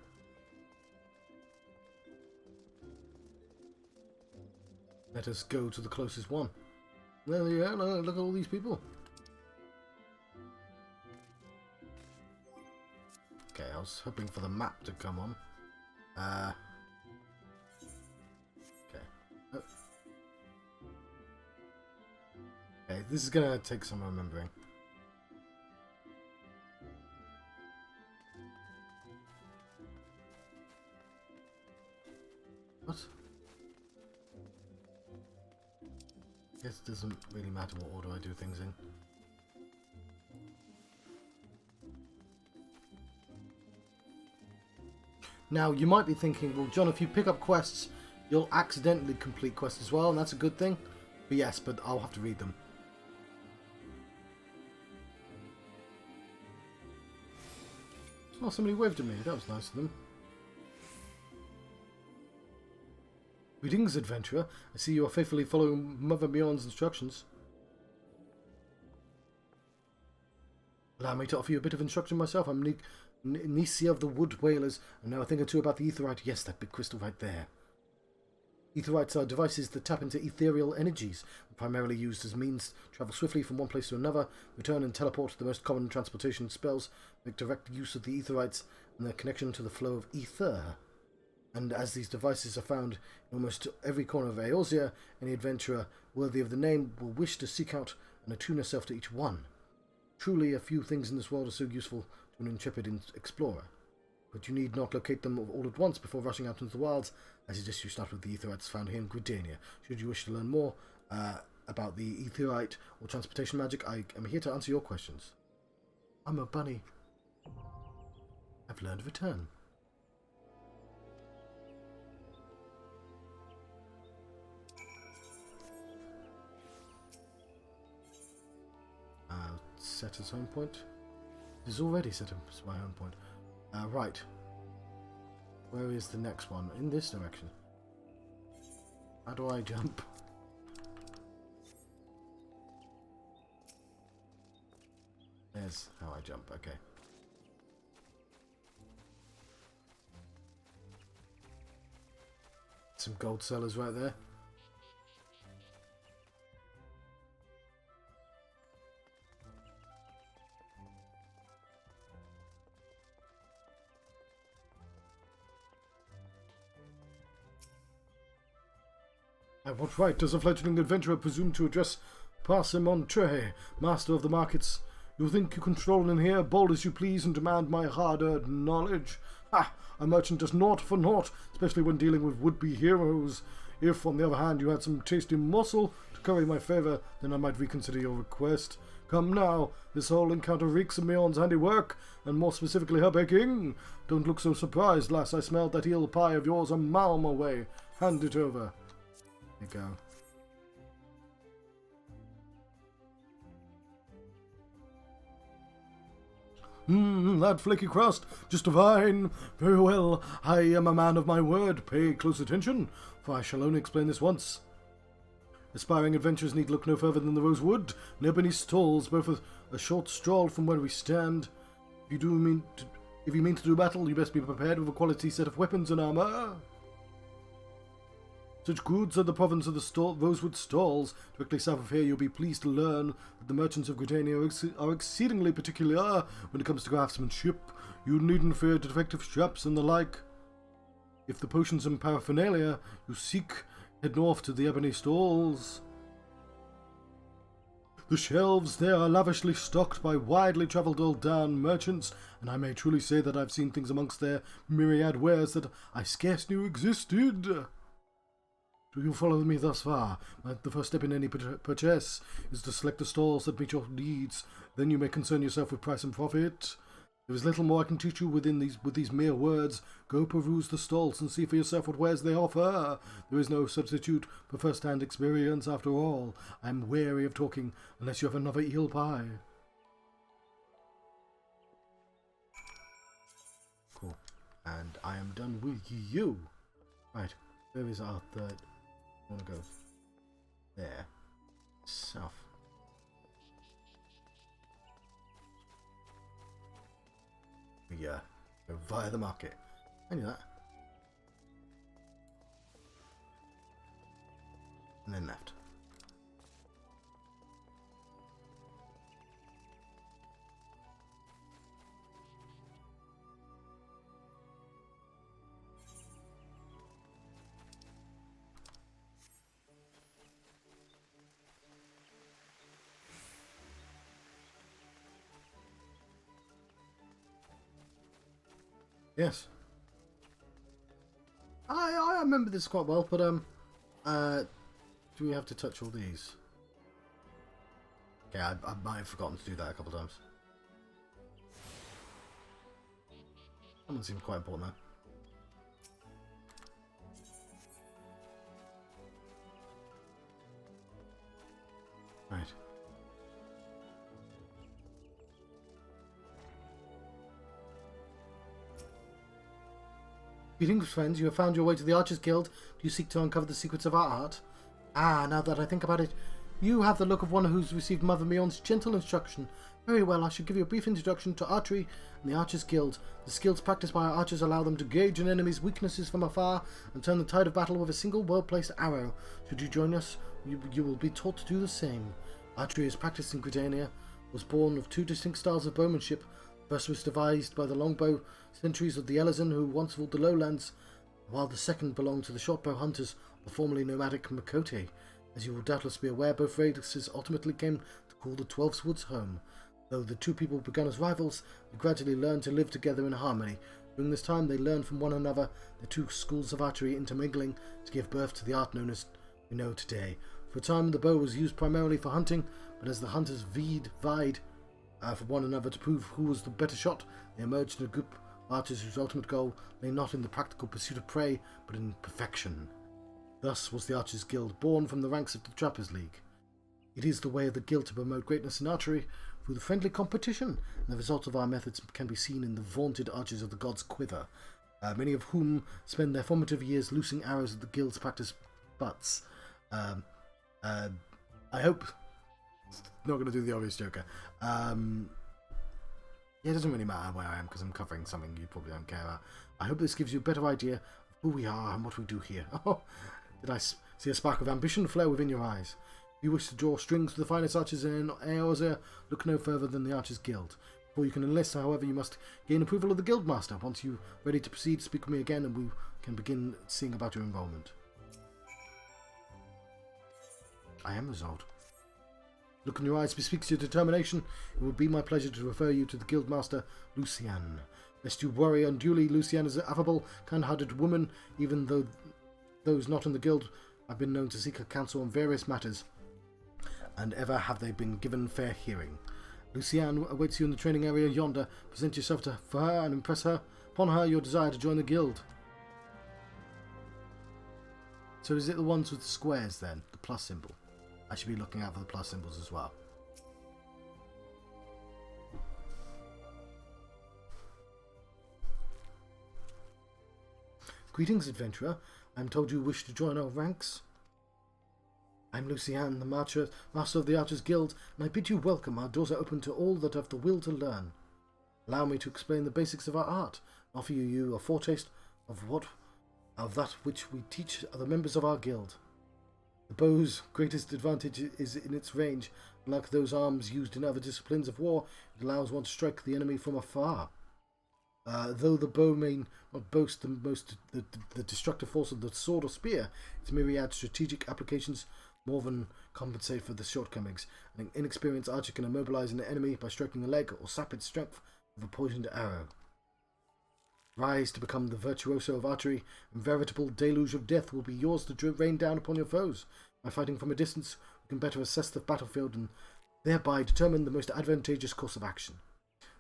Let us go to the closest one. There you go, look at all these people. Okay, I was hoping for the map to come on. Okay. Oh. Okay, this is gonna take some remembering. What? I guess it doesn't really matter what order I do things in. Now, you might be thinking, well, John, if you pick up quests, you'll accidentally complete quests as well, and that's a good thing. But yes, but I'll have to read them. Oh, somebody waved at me. That was nice of them. Greetings, adventurer. I see you are faithfully following Mother Beyond's instructions. Allow me to offer you a bit of instruction myself. I'm Nisia of the Wood Whalers, and now a thing or two about the Aetherite. Yes, that big crystal right there. Aetherites are devices that tap into ethereal energies, primarily used as means to travel swiftly from one place to another, return and teleport. The most common transportation spells make direct use of the Aetherites and their connection to the flow of ether. And as these devices are found in almost every corner of Eorzea, any adventurer worthy of the name will wish to seek out and attune herself to each one. Truly, a few things in this world are so useful to an intrepid explorer. But you need not locate them all at once before rushing out into the wilds. I suggest you start with the Aetherites found here in Gridania. Should you wish to learn more about the Aetherite or transportation magic, I am here to answer your questions. I'm a bunny. I've learned return. Set as home point. It is already set as my home point. Right. Where is the next one? In this direction. How do I jump? There's how I jump. Okay. Some gold sellers right there. At what right does a fledgling adventurer presume to address Parsemontre, master of the markets? You think you can stroll in here, bold as you please, and demand my hard-earned knowledge? Ha! A merchant does naught for naught, especially when dealing with would-be heroes. If, on the other hand, you had some tasty morsel to curry my favour, then I might reconsider your request. Come now, this whole encounter reeks of Mion's handiwork, and more specifically her baking. Don't look so surprised, lass. I smelled that eel pie of yours a malm away. Hand it over. There you go. That flaky crust, just divine. Very well, I am a man of my word. Pay close attention, for I shall only explain this once. Aspiring adventurers need look no further than the Rosewood, and ebony stalls, both a short stroll from where we stand. If you mean to do battle, you best be prepared with a quality set of weapons and armour. Such goods are the province of the Rosewood Stalls. Directly south of here, you'll be pleased to learn that the merchants of Gridania are exceedingly particular when it comes to craftsmanship. You needn't fear defective straps and the like. If the potions and paraphernalia you seek, head north to the Ebony Stalls. The shelves there are lavishly stocked by widely travelled Oldan merchants, and I may truly say that I've seen things amongst their myriad wares that I scarce knew existed. Do you follow me thus far? The first step in any purchase is to select the stalls that meet your needs. Then you may concern yourself with price and profit. There is little more I can teach you with these mere words. Go peruse the stalls and see for yourself what wares they offer. There is no substitute for first-hand experience after all. I am wary of talking unless you have another eel pie. Cool. And I am done with you. Right, where is our third? I want to go there. South. We go via the market. I knew that. And then left. Yes. I remember this quite well, but do we have to touch all these? Okay, I might have forgotten to do that a couple of times. That one seems quite important though. Right. Greetings, friends. You have found your way to the Archers Guild. Do you seek to uncover the secrets of our art? Ah, now that I think about it, you have the look of one who's received Mother Mion's gentle instruction. Very well, I should give you a brief introduction to archery and the Archers Guild. The skills practiced by our archers allow them to gauge an enemy's weaknesses from afar and turn the tide of battle with a single well-placed arrow. Should you join us, you will be taught to do the same. Archery is practiced in Britannia, was born of two distinct styles of bowmanship. First was devised by the longbow sentries of the Elizan who once ruled the lowlands, while the second belonged to the shortbow hunters of the formerly nomadic Miqo'te. As you will doubtless be aware, both races ultimately came to call the Twelve Woods home. Though the two people began as rivals, they gradually learned to live together in harmony. During this time they learned from one another, the two schools of archery intermingling to give birth to the art known as we know today. For a time the bow was used primarily for hunting, but as the hunters vied for one another to prove who was the better shot, they emerged in a group of archers whose ultimate goal lay not in the practical pursuit of prey, but in perfection. Thus was the Archers Guild born from the ranks of the Trappers League. It is the way of the guild to promote greatness in archery through the friendly competition, and the results of our methods can be seen in the vaunted archers of the gods' quiver, many of whom spend their formative years loosing arrows at the guild's practice butts. I hope... Not going to do the obvious Joker. Yeah, it doesn't really matter where I am because I'm covering something you probably don't care about. I hope this gives you a better idea of who we are and what we do here. Oh, did I see a spark of ambition flare within your eyes? If you wish to draw strings to the finest archers in Eorzea, look no further than the Archers Guild. Before you can enlist, however, you must gain approval of the Guildmaster. Once you're ready to proceed, speak with me again and we can begin seeing about your enrollment. I am resolved. Look in your eyes bespeaks your determination. It will be my pleasure to refer you to the Guildmaster, Lucienne. Lest you worry unduly, Lucienne is an affable, kind-hearted woman, even though those not in the guild have been known to seek her counsel on various matters, and ever have they been given fair hearing. Lucienne awaits you in the training area yonder. Present yourself for her and impress her upon her your desire to join the guild. So is it the ones with the squares then? The plus symbol? I should be looking out for the plus symbols as well. Greetings, adventurer. I am told you wish to join our ranks. I am Lucienne, the master of the Archers Guild, and I bid you welcome. Our doors are open to all that have the will to learn. Allow me to explain the basics of our art, and offer you a foretaste of that which we teach the members of our guild. The bow's greatest advantage is in its range. Unlike those arms used in other disciplines of war, it allows one to strike the enemy from afar. Though the bow may not boast the destructive force of the sword or spear, its myriad strategic applications more than compensate for the shortcomings. An inexperienced archer can immobilize an enemy by striking a leg or sap its strength with a poisoned arrow. Rise to become the virtuoso of archery, and veritable deluge of death will be yours to rain down upon your foes. By fighting from a distance, we can better assess the battlefield and thereby determine the most advantageous course of action.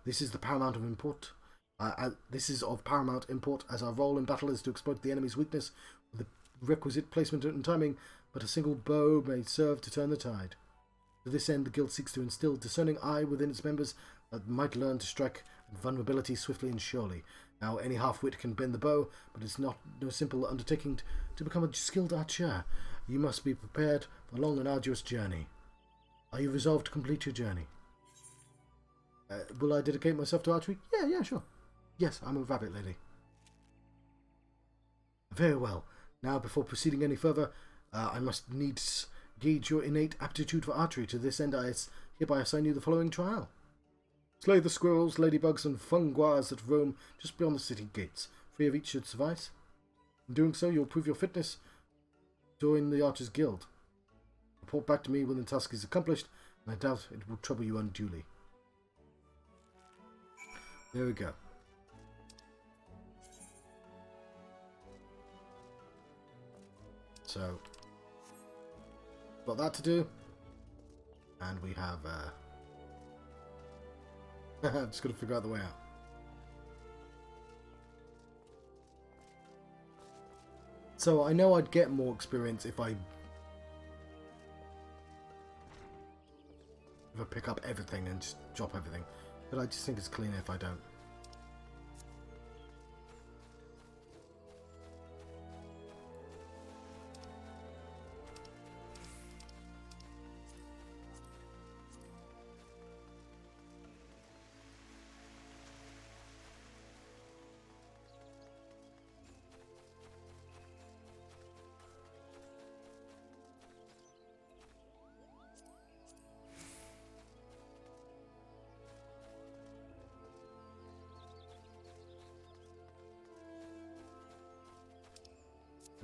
This is of paramount import as our role in battle is to exploit the enemy's weakness with the requisite placement and timing, but a single bow may serve to turn the tide. To this end, the guild seeks to instill discerning eye within its members that might learn to strike vulnerability swiftly and surely. Now, any half-wit can bend the bow, but it's no simple undertaking to become a skilled archer. You must be prepared for a long and arduous journey. Are you resolved to complete your journey? Will I dedicate myself to archery? Yeah, sure. Yes, I'm a rabbit lady. Very well. Now, before proceeding any further, I must needs gauge your innate aptitude for archery. To this end, I hereby assign you the following trial. Slay the squirrels, ladybugs, and funguars that roam just beyond the city gates. 3 of each should suffice. In doing so, you'll prove your fitness. Join the Archers Guild. Report back to me when the task is accomplished, and I doubt it will trouble you unduly. There we go. So, got that to do, and we have, I'm just going to figure out the way out. So, I know I'd get more experience if I pick up everything and just drop everything, but I just think it's cleaner if I don't.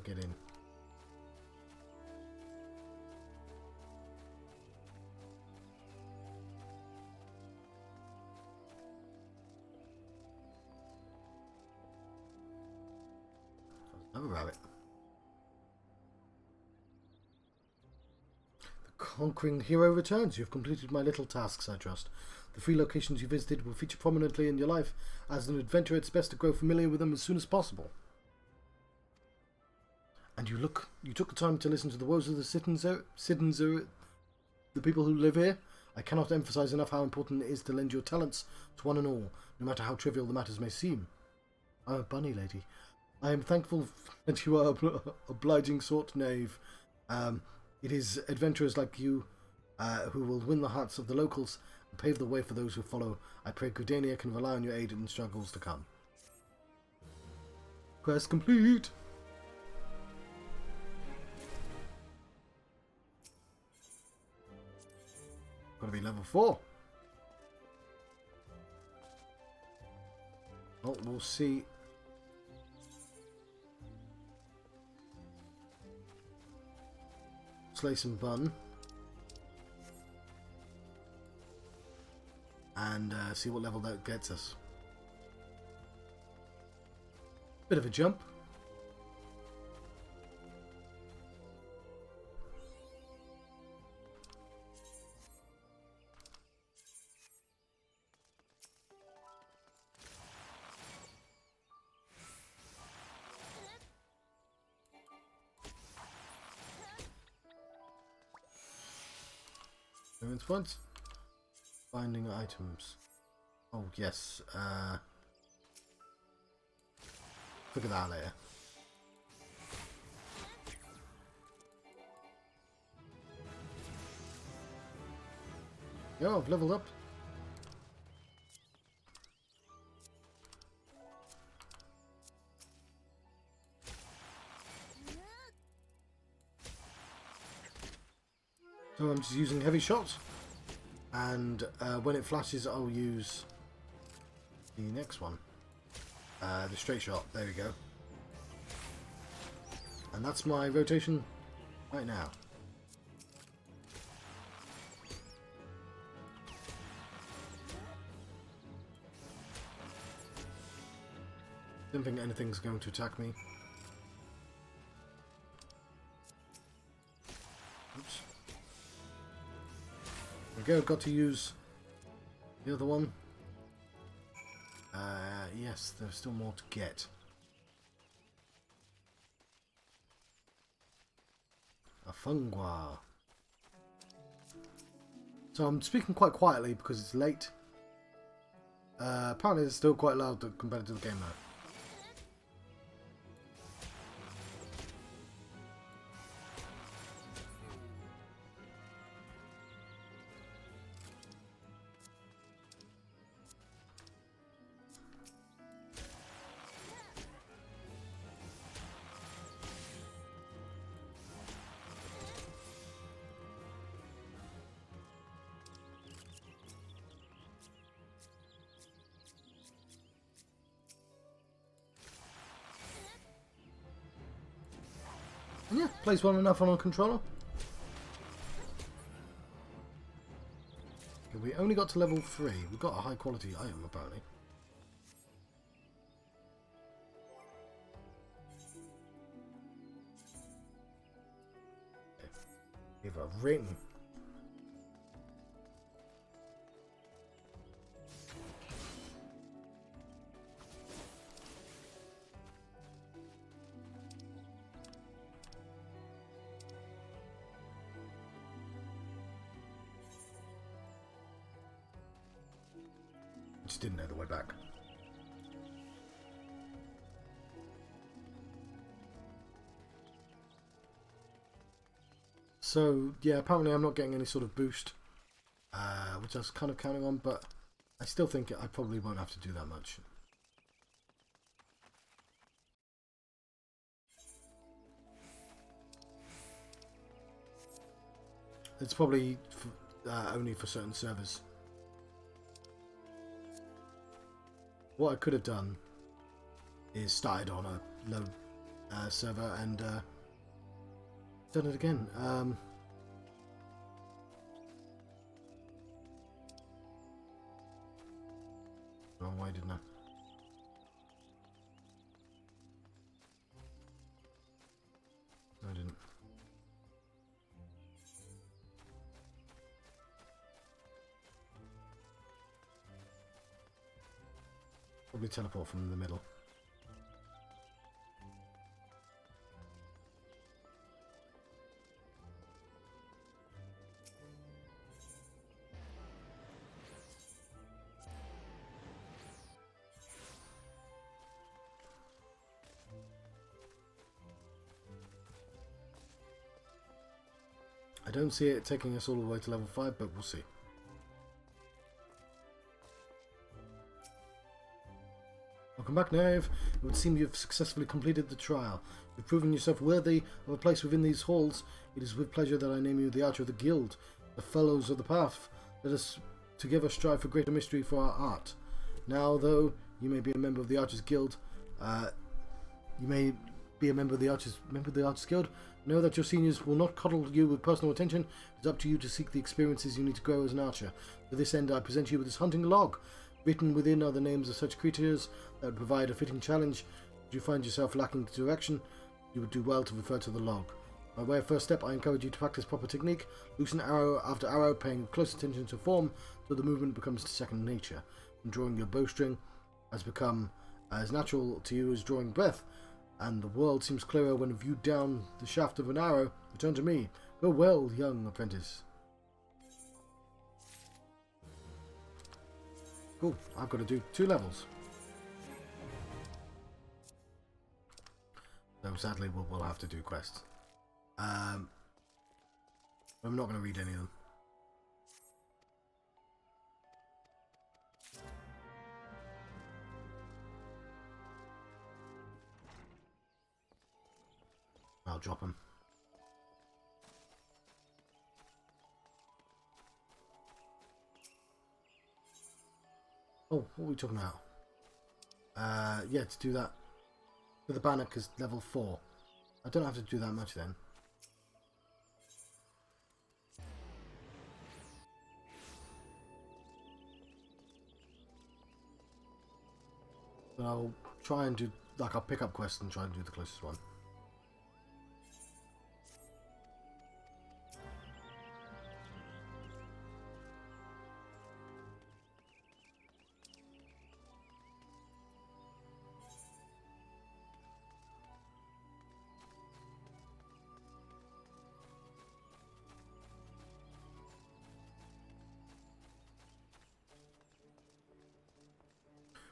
Get in. Another rabbit. The conquering hero returns. You've completed my little tasks, I trust. The 3 locations you visited will feature prominently in your life. As an adventurer, it's best to grow familiar with them as soon as possible. And you took the time to listen to the woes of the citizens, the people who live here. I cannot emphasize enough how important it is to lend your talents to one and all, no matter how trivial the matters may seem. I'm a bunny lady. I am thankful that you are obliging sort knave. It is adventurers like you who will win the hearts of the locals and pave the way for those who follow. I pray Gridania can rely on your aid in struggles to come. Quest complete! Gotta be level 4. Well, we'll see. Slay some bun. And see what level that gets us. Bit of a jump. Points. Finding items. Oh yes. Look at that later. Yo, I've leveled up. So I'm just using heavy shots, and when it flashes I'll use the next one, the straight shot. There we go. And that's my rotation right now. Don't think anything's going to attack me. Oops. There we go, got to use the other one. Yes, there's still more to get. A funguar. So I'm speaking quite quietly because it's late. Apparently it's still quite loud compared to the game though. Yeah, plays well enough on a controller. Okay, we only got to level 3. We've got a high quality item apparently. Okay. Give a ring. Just didn't know the way back. So, yeah, apparently I'm not getting any sort of boost, which I was kind of counting on, but I still think I probably won't have to do that much. It's probably only for certain servers. What I could have done is started on a low server and done it again. Oh, why didn't I? No, I didn't. Probably teleport from the middle. I don't see it taking us all the way to level 5, but we'll see. Welcome back, Knave. It would seem you've successfully completed the trial. You've proven yourself worthy of a place within these halls. It is with pleasure that I name you the Archer of the Guild, the Fellows of the Path. Let us together strive for greater mystery for our art. Now, though you may be a member of the Archers Guild, know that your seniors will not coddle you with personal attention. It's up to you to seek the experiences you need to grow as an archer. To this end, I present you with this hunting log. Written within are the names of such creatures that would provide a fitting challenge. If you find yourself lacking direction, you would do well to refer to the log. By way of first step, I encourage you to practice proper technique. Loosen arrow after arrow, paying close attention to form, so the movement becomes second nature. And drawing your bowstring has become as natural to you as drawing breath, and the world seems clearer when viewed down the shaft of an arrow. Return to me. Go well, young apprentice. Cool, I've got to do 2 levels. Though sadly we'll have to do quests. I'm not going to read any of them. I'll drop them. Oh, what are we talking about? Yeah, to do that for the banner, because level 4. I don't have to do that much then. But I'll try and do, like, I'll pick up quests and try and do the closest one.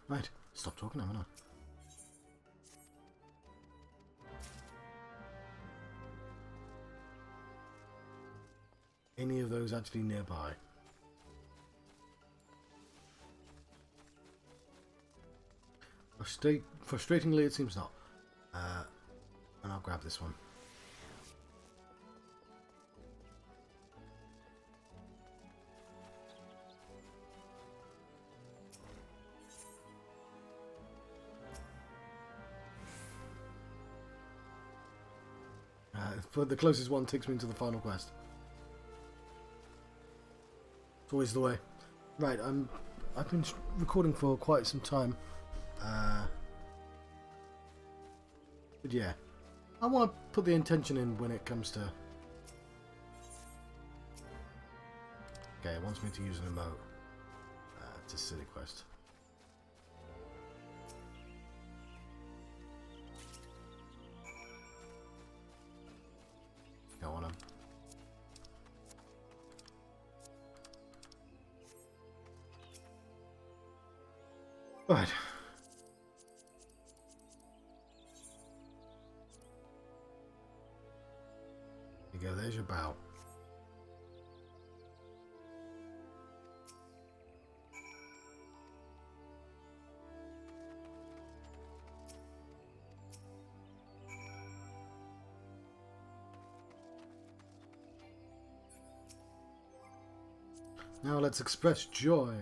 Right, stop talking, haven't I? Any of those actually nearby? Frustratingly, it seems not. And I'll grab this one. but the closest one takes me to the final quest. It's always the way. Right, I've been recording for quite some time. But yeah, I want to put the intention in when it comes to... Okay, it wants me to use an emote. It's a silly quest. Go on. Right. There you go, there's your bow. Now let's express joy.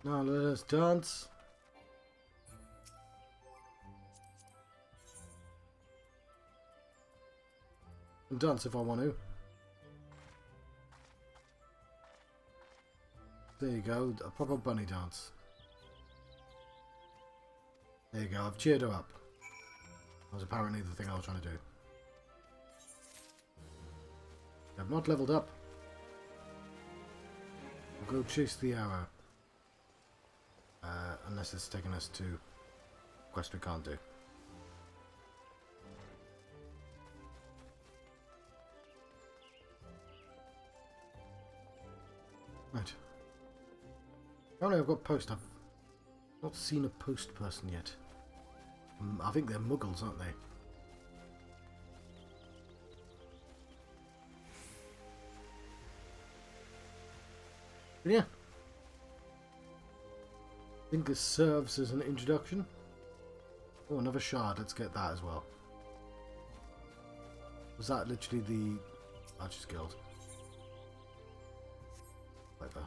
Now let us dance. And dance if I want to. There you go, a proper bunny dance. There you go, I've cheered her up. That was apparently the thing I was trying to do. I've not leveled up. We'll go chase the arrow. Unless it's taking us to a quest we can't do. Right. Apparently I've got post. I've not seen a post person yet. I think they're muggles, aren't they? But yeah. I think this serves as an introduction. Oh, another shard. Let's get that as well. Was that literally the Archer's Guild? Whatever.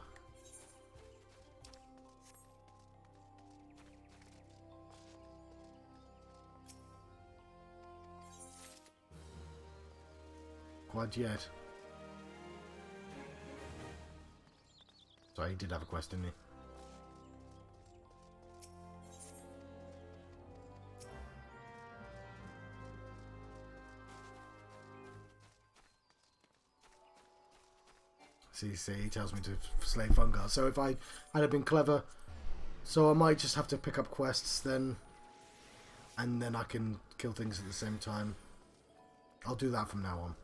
Quite yet. Sorry, he did have a quest, didn't he? See, he tells me to slay fungi. So if I had been clever, so I might just have to pick up quests then, and then I can kill things at the same time. I'll do that from now on.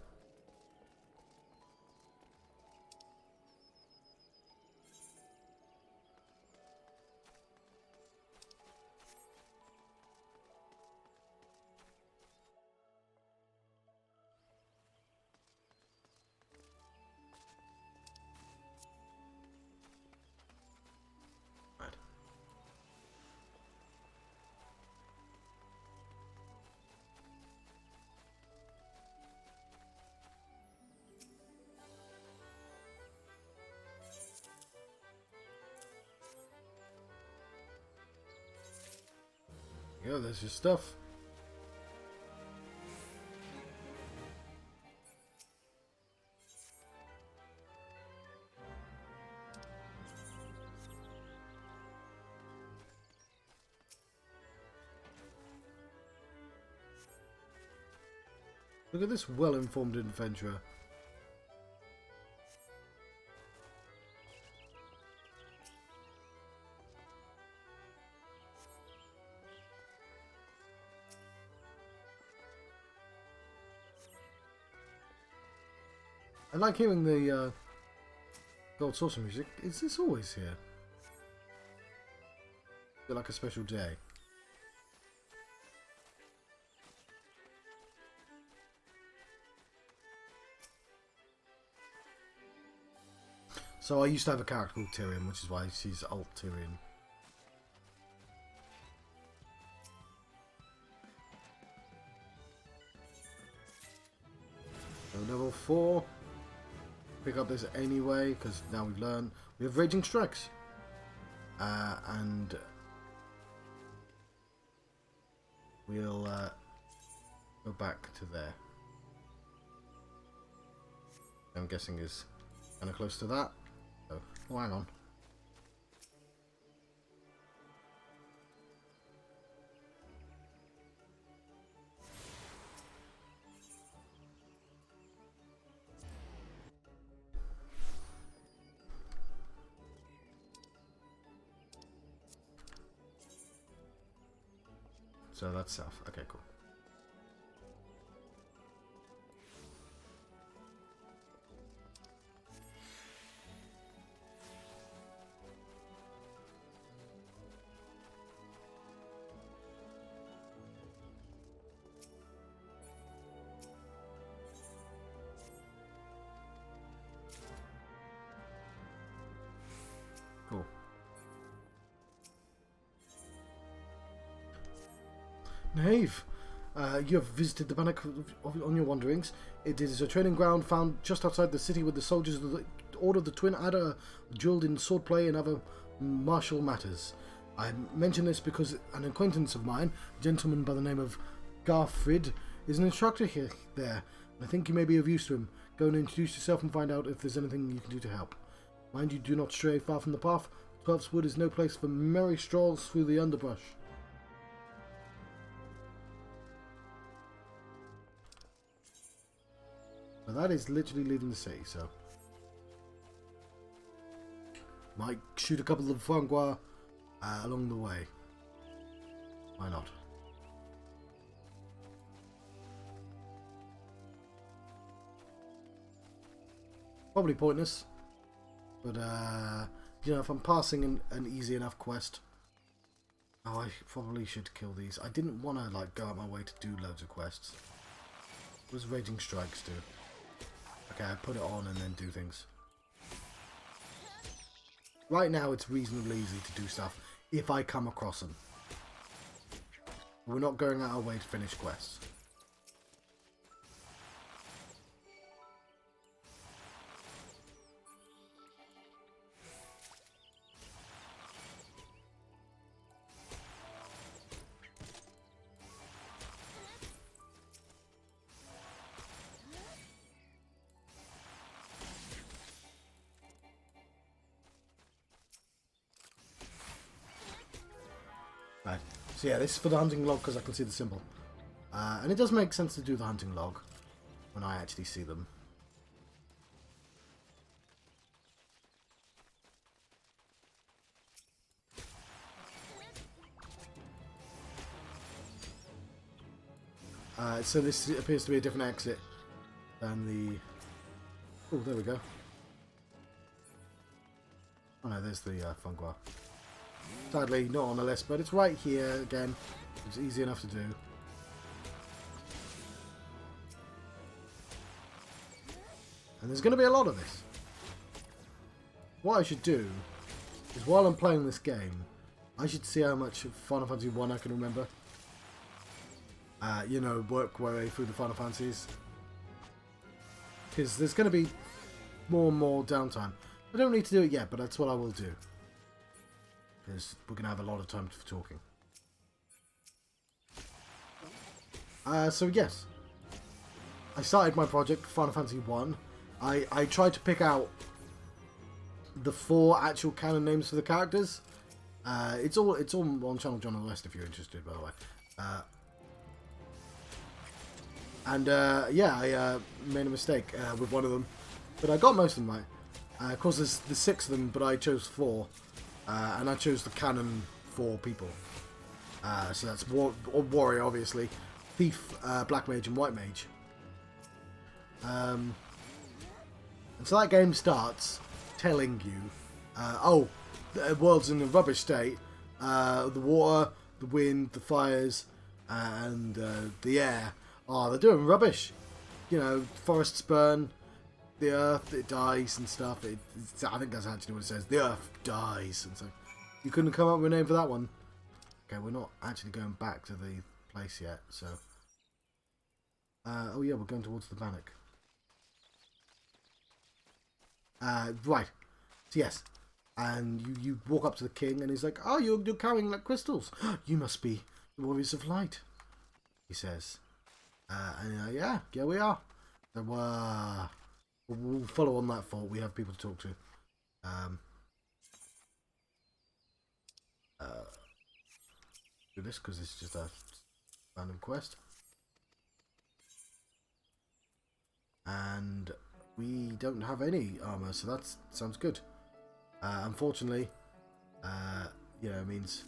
Yeah, there's your stuff. Look at this well-informed adventurer. I like hearing the gold saucer music. Is this always here? Is it like a special day? So I used to have a character called Tyrion, which is why she's Alt Tyrion. So level 4. Pick up this anyway, because now we've learned. We have Raging Strikes. And we'll go back to there. I'm guessing is kind of close to that. So, oh, hang on. So that's south. Okay, cool. Cool. Nave, you have visited the Bannock on your wanderings. It is a training ground found just outside the city where the soldiers of the Order of the Twin Adder duelled in swordplay and other martial matters. I mention this because an acquaintance of mine, a gentleman by the name of Garfrid, is an instructor here there. I think you may be of use to him. Go and introduce yourself and find out if there's anything you can do to help. Mind you, do not stray far from the path. Twelfth's Wood is no place for merry strolls through the underbrush. But that is literally leaving the city, so might shoot a couple of Fangua along the way. Why not? Probably pointless, but you know, if I'm passing an easy enough quest, oh, I probably should kill these. I didn't want to like go out my way to do loads of quests. What does Raging Strikes do? Okay, I put it on and then do things. Right now it's reasonably easy to do stuff if I come across them. We're not going out our way to finish quests. Right, so yeah, this is for the hunting log because I can see the symbol. And it does make sense to do the hunting log when I actually see them. So this appears to be a different exit than the... Oh, there we go. Oh no, there's the Fungua. Sadly, not on the list, but it's right here again. It's easy enough to do. And there's going to be a lot of this. What I should do is, while I'm playing this game, I should see how much of Final Fantasy 1 I can remember. You know, work my way through the Final Fantasies. Because there's going to be more and more downtime. I don't need to do it yet, but that's what I will do. Because we're going to have a lot of time for talking. So yes. I started my project, Final Fantasy 1. I tried to pick out the 4 actual canon names for the characters. It's all on Channel John and West if you're interested, by the way. Yeah, I made a mistake with one of them, but I got most of them right. Of course, there's 6 of them, but I chose 4, and I chose the canon 4 people. So that's Warrior, obviously, Thief, Black Mage, and White Mage. And so that game starts telling you, oh, the world's in a rubbish state. The water, the wind, the fires, and the air. Oh, they're doing rubbish. You know, forests burn, the earth, it dies and stuff. I think that's actually what it says. The earth dies. And so you couldn't come up with a name for that one. Okay, we're not actually going back to the place yet, so... oh yeah, we're going towards the Bannock. Right. So yes. And you walk up to the king, and he's like, "Oh, you're carrying like crystals. You must be the warriors of light," he says. Yeah, we are. So, we'll follow on that thought. We have people to talk to. Do this because it's just a random quest. And we don't have any armor, so that sounds good. Unfortunately, it means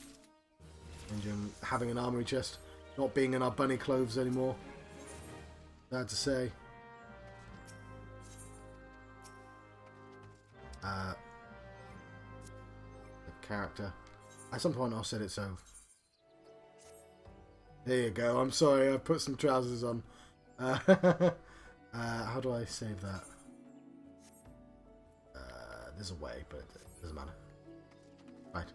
having an armory chest, not being in our bunny clothes anymore. Sad to say. The character. At some point I'll set it so. There you go. I'm sorry, I put some trousers on. How do I save that? There's a way, but it doesn't matter. Right.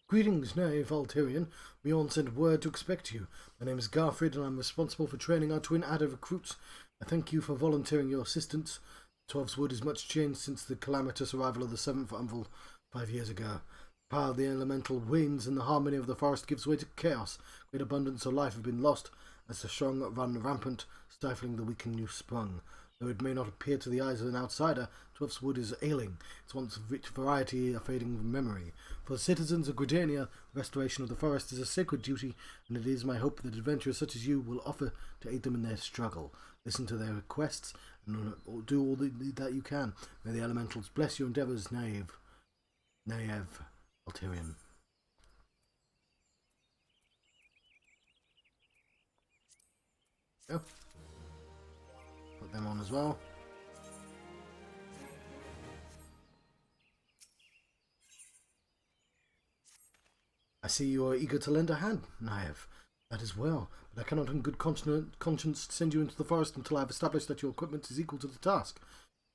Greetings, knave Altarian. We all sent word to expect you. My name is Garfrid, and I'm responsible for training our twin adder recruits. I thank you for volunteering your assistance. Twelve's Wood is much changed since the calamitous arrival of the 7th Umval 5 years ago. The power of the elemental wanes, and the harmony of the forest gives way to chaos. Great abundance of life have been lost, as the strong run rampant, stifling the weak and new sprung. Though it may not appear to the eyes of an outsider, Twelve's Wood is ailing, its once rich variety a fading memory. For the citizens of Gridania, restoration of the forest is a sacred duty, and it is my hope that adventurers such as you will offer to aid them in their struggle. Listen to their requests, and do all that you can. May the elementals bless your endeavours, knave Altarian. Go. Put them on as well. I see you are eager to lend a hand, Naive. That is well, but I cannot in good conscience send you into the forest until I have established that your equipment is equal to the task.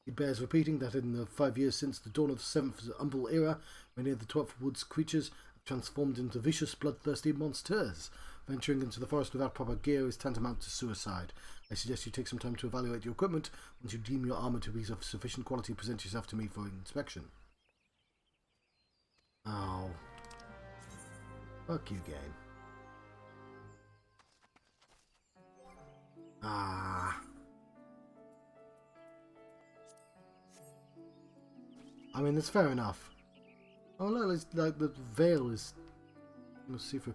It bears repeating that in the 5 years since the dawn of the 7th Umbral era, many of the 12th Wood's creatures have transformed into vicious, bloodthirsty monsters. Venturing into the forest without proper gear is tantamount to suicide. I suggest you take some time to evaluate your equipment. Once you deem your armour to be of sufficient quality, present yourself to me for inspection. Oh. Fuck you, game. Ah. I mean, that's fair enough. Oh look, it's like the veil is see through.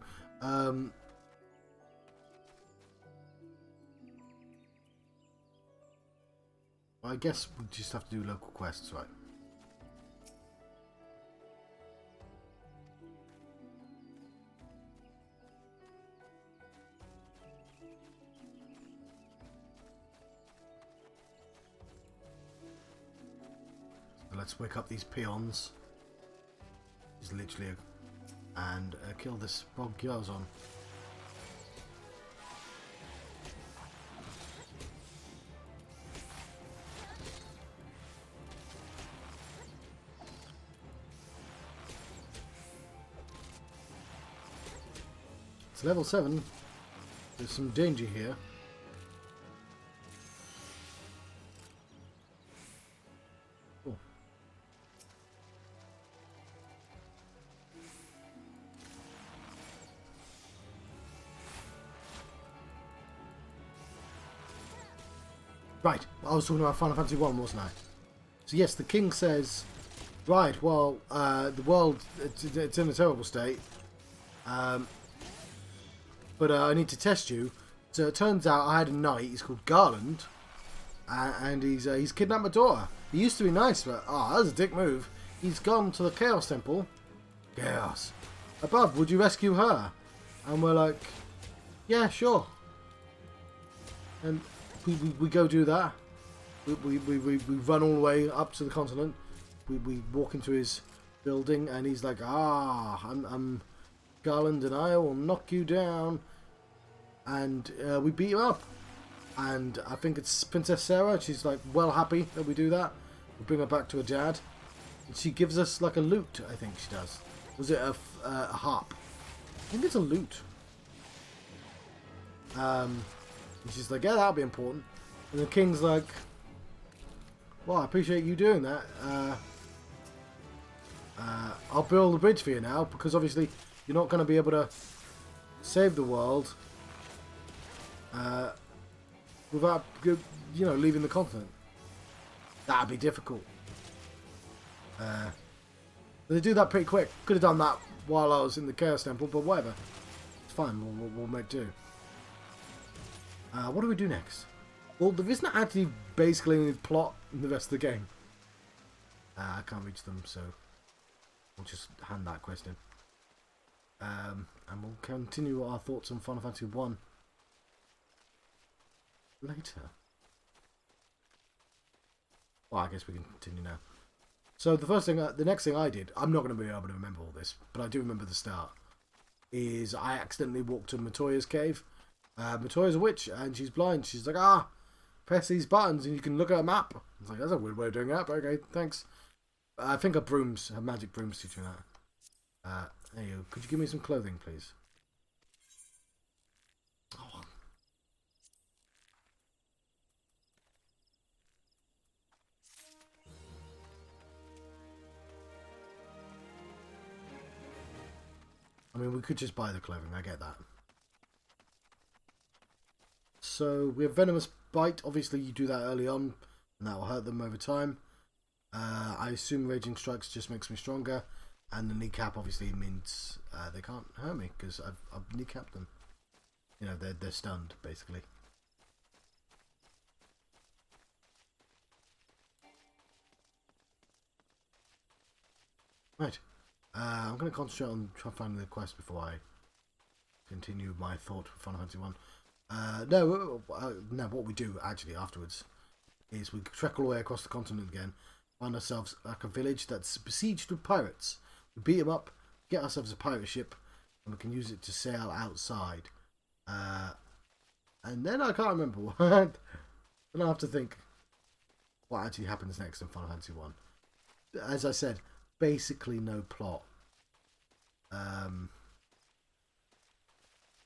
I guess we just have to do local quests, right? So let's wake up these peons. He's literally and kill this Bog Gyazon. It's level 7. There's some danger here. Oh. Right, I was talking about Final Fantasy 1, wasn't I? So yes, the king says, right, well, the world, it's in a terrible state. But I need to test you. So it turns out I had a knight. He's called Garland, and he's kidnapped my daughter. He used to be nice, but that was a dick move. He's gone to the Chaos Temple. Chaos. Above, would you rescue her? And we're like, yeah, sure. And we go do that. We run all the way up to the continent. We walk into his building, and he's like, I'm Garland, and I will knock you down. And we beat him up. And I think it's Princess Sarah. She's like well happy that we do that. We bring her back to her dad. And she gives us like a lute, I think she does. Was it a harp? I think it's a lute. And she's like, yeah, that'll be important. And the king's like, Well, I appreciate you doing that. I'll build a bridge for you now, because obviously you're not going to be able to save the world without, you know, leaving the continent. That'd be difficult. They do that pretty quick. Could have done that while I was in the Chaos Temple, but whatever. It's fine. We'll make do. What do we do next? Well, there isn't actually basically any plot in the rest of the game. I can't reach them, so we'll just hand that quest in. And we'll continue our thoughts on Final Fantasy 1 later. Well, I guess we can continue now. So the first thing, the next thing I did, I'm not going to be able to remember all this, but I do remember the start, is I accidentally walked to Miqo'te's cave. Miqo'te's a witch, and she's blind. She's like, press these buttons and you can look at a map. I was like, that's a weird way of doing that, but okay, thanks. I think her magic brooms teach me that. There you go. Could you give me some clothing, please? Oh. I mean, we could just buy the clothing, I get that. So, we have Venomous Bite. Obviously, you do that early on, and that will hurt them over time. I assume Raging Strikes just makes me stronger. And the kneecap obviously means they can't hurt me, because I've kneecapped them. You know, they're stunned, basically. Right. I'm going to concentrate on trying to find the quest before I continue my thought for Final Fantasy 1. No, what we do actually afterwards is we trek all the way across the continent again, find ourselves like a village that's besieged with pirates. We beat them up, get ourselves a pirate ship, and we can use it to sail outside. And then I can't remember what. Then I have to think what actually happens next in Final Fantasy 1. As I said, basically no plot.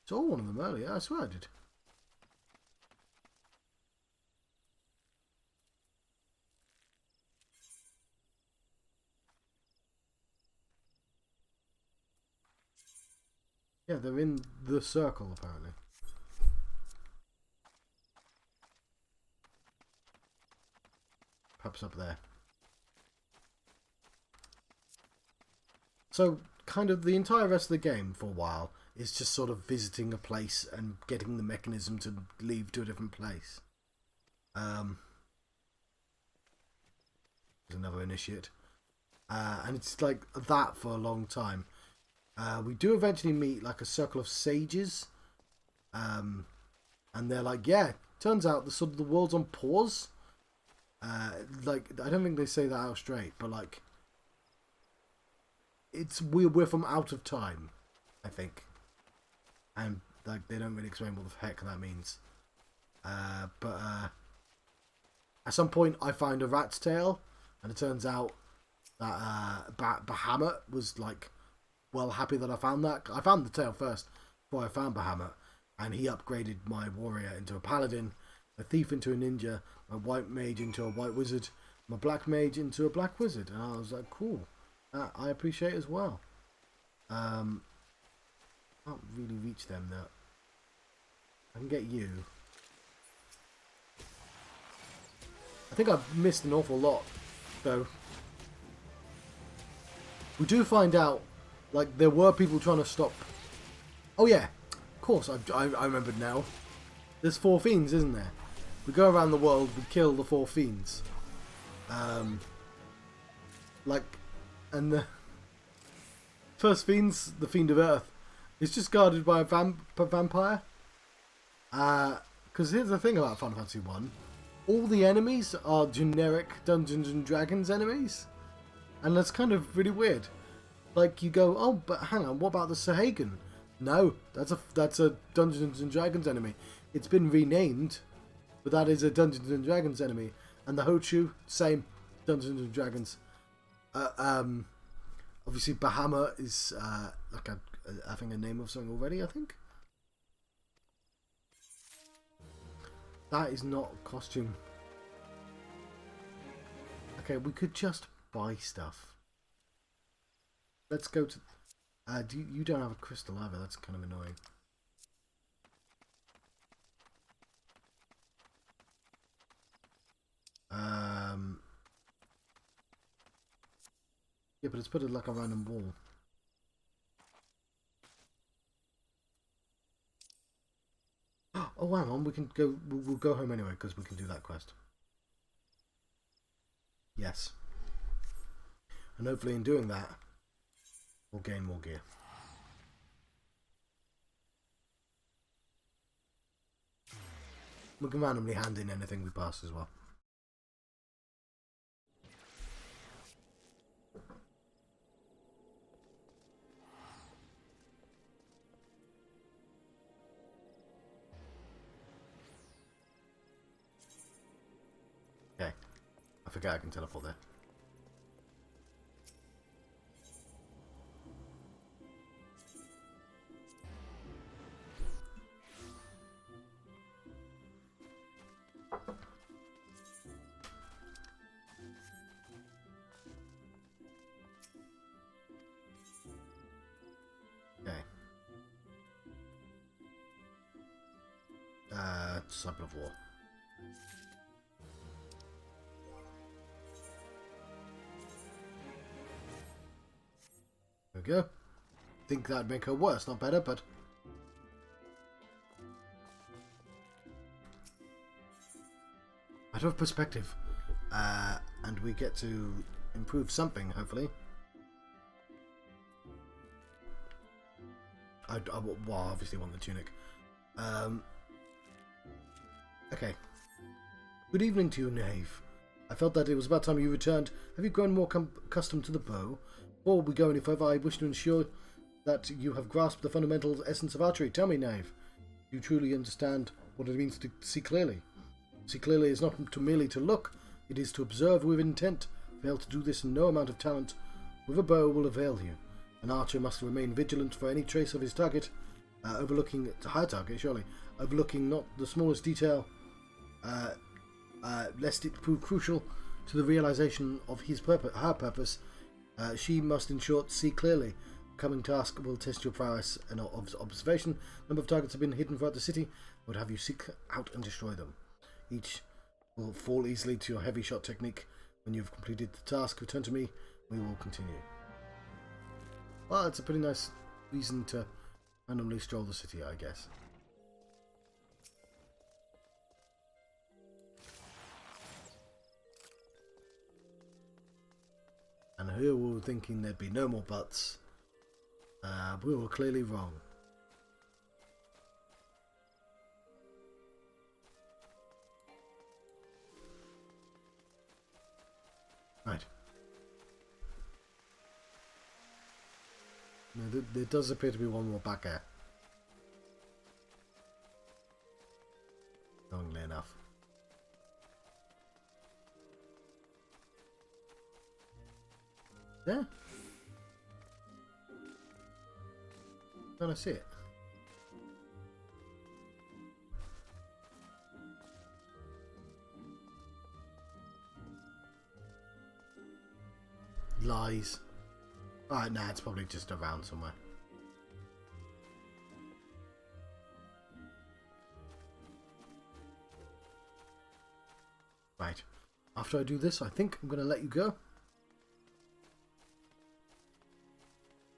Saw one of them earlier, I swear I did. Yeah, they're in the circle, apparently. Perhaps up there. So, kind of the entire rest of the game, for a while, is just sort of visiting a place and getting the mechanism to leave to a different place. There's another initiate. And it's like that for a long time. We do eventually meet like a circle of sages, and they're like, yeah, turns out the world's on pause. Like, I don't think they say that out straight, but like, we're from out of time, I think, and like they don't really explain what the heck that means. But at some point I find a rat's tail, and it turns out that Bahamut was like, well, happy that I found that. I found the tail first before I found Bahamut, and he upgraded my warrior into a paladin, a thief into a ninja, my white mage into a white wizard, my black mage into a black wizard, and I was like, cool. I appreciate as well. Can't really reach them though. I can get you. I think I've missed an awful lot though. We do find out, like, there were people trying to stop. Oh yeah, of course, I remembered now. There's 4 fiends, isn't there? We go around the world, we kill the 4 fiends. And the first fiend's the Fiend of Earth. It's just guarded by a vampire. Because here's the thing about Final Fantasy 1. All the enemies are generic Dungeons and Dragons enemies. And that's kind of really weird. Like, you go, oh, but hang on, what about the Sahagan? No, that's a Dungeons and Dragons enemy. It's been renamed, but that is a Dungeons and Dragons enemy. And the Hochu, same, Dungeons and Dragons. Obviously Bahamut is like I think a name of something already, I think. That is not a costume. Okay, we could just buy stuff. Let's go to... you don't have a crystal either. That's kind of annoying. Yeah, but it's put it like a random wall. Oh, hang on. We can go... We'll go home anyway, because we can do that quest. Yes. And hopefully in doing that, we'll gain more gear. We can randomly hand in anything we pass as well. Okay. I forget I can teleport there. Disciple of War. There we go. Think that'd make her worse, not better, but... Out of perspective. And we get to improve something, hopefully. Well, obviously want the tunic. Okay. Good evening to you, knave. I felt that it was about time you returned. Have you grown more accustomed to the bow? Before we go any further, I wish to ensure that you have grasped the fundamental essence of archery. Tell me, knave, do you truly understand what it means to see clearly? See clearly is not merely to look, it is to observe with intent. Fail to do this, and no amount of talent with a bow will avail you. An archer must remain vigilant for any trace of his target, overlooking a high target, surely, overlooking not the smallest detail, lest it prove crucial to the realization of her purpose. She must, in short, see clearly. Coming task will test your prowess and observation. Number of targets have been hidden throughout the city. Would have you seek out and destroy them. Each will fall easily to your heavy shot technique. When you have completed the task, return to me. We will continue. Well, it's a pretty nice reason to randomly stroll the city, I guess. And who were thinking there'd be no more buts? We were clearly wrong. Right. No, there does appear to be one more back there. Strongly enough. There? Can I see it? Lies. Alright, nah, it's probably just around somewhere. Right. After I do this, I think I'm going to let you go.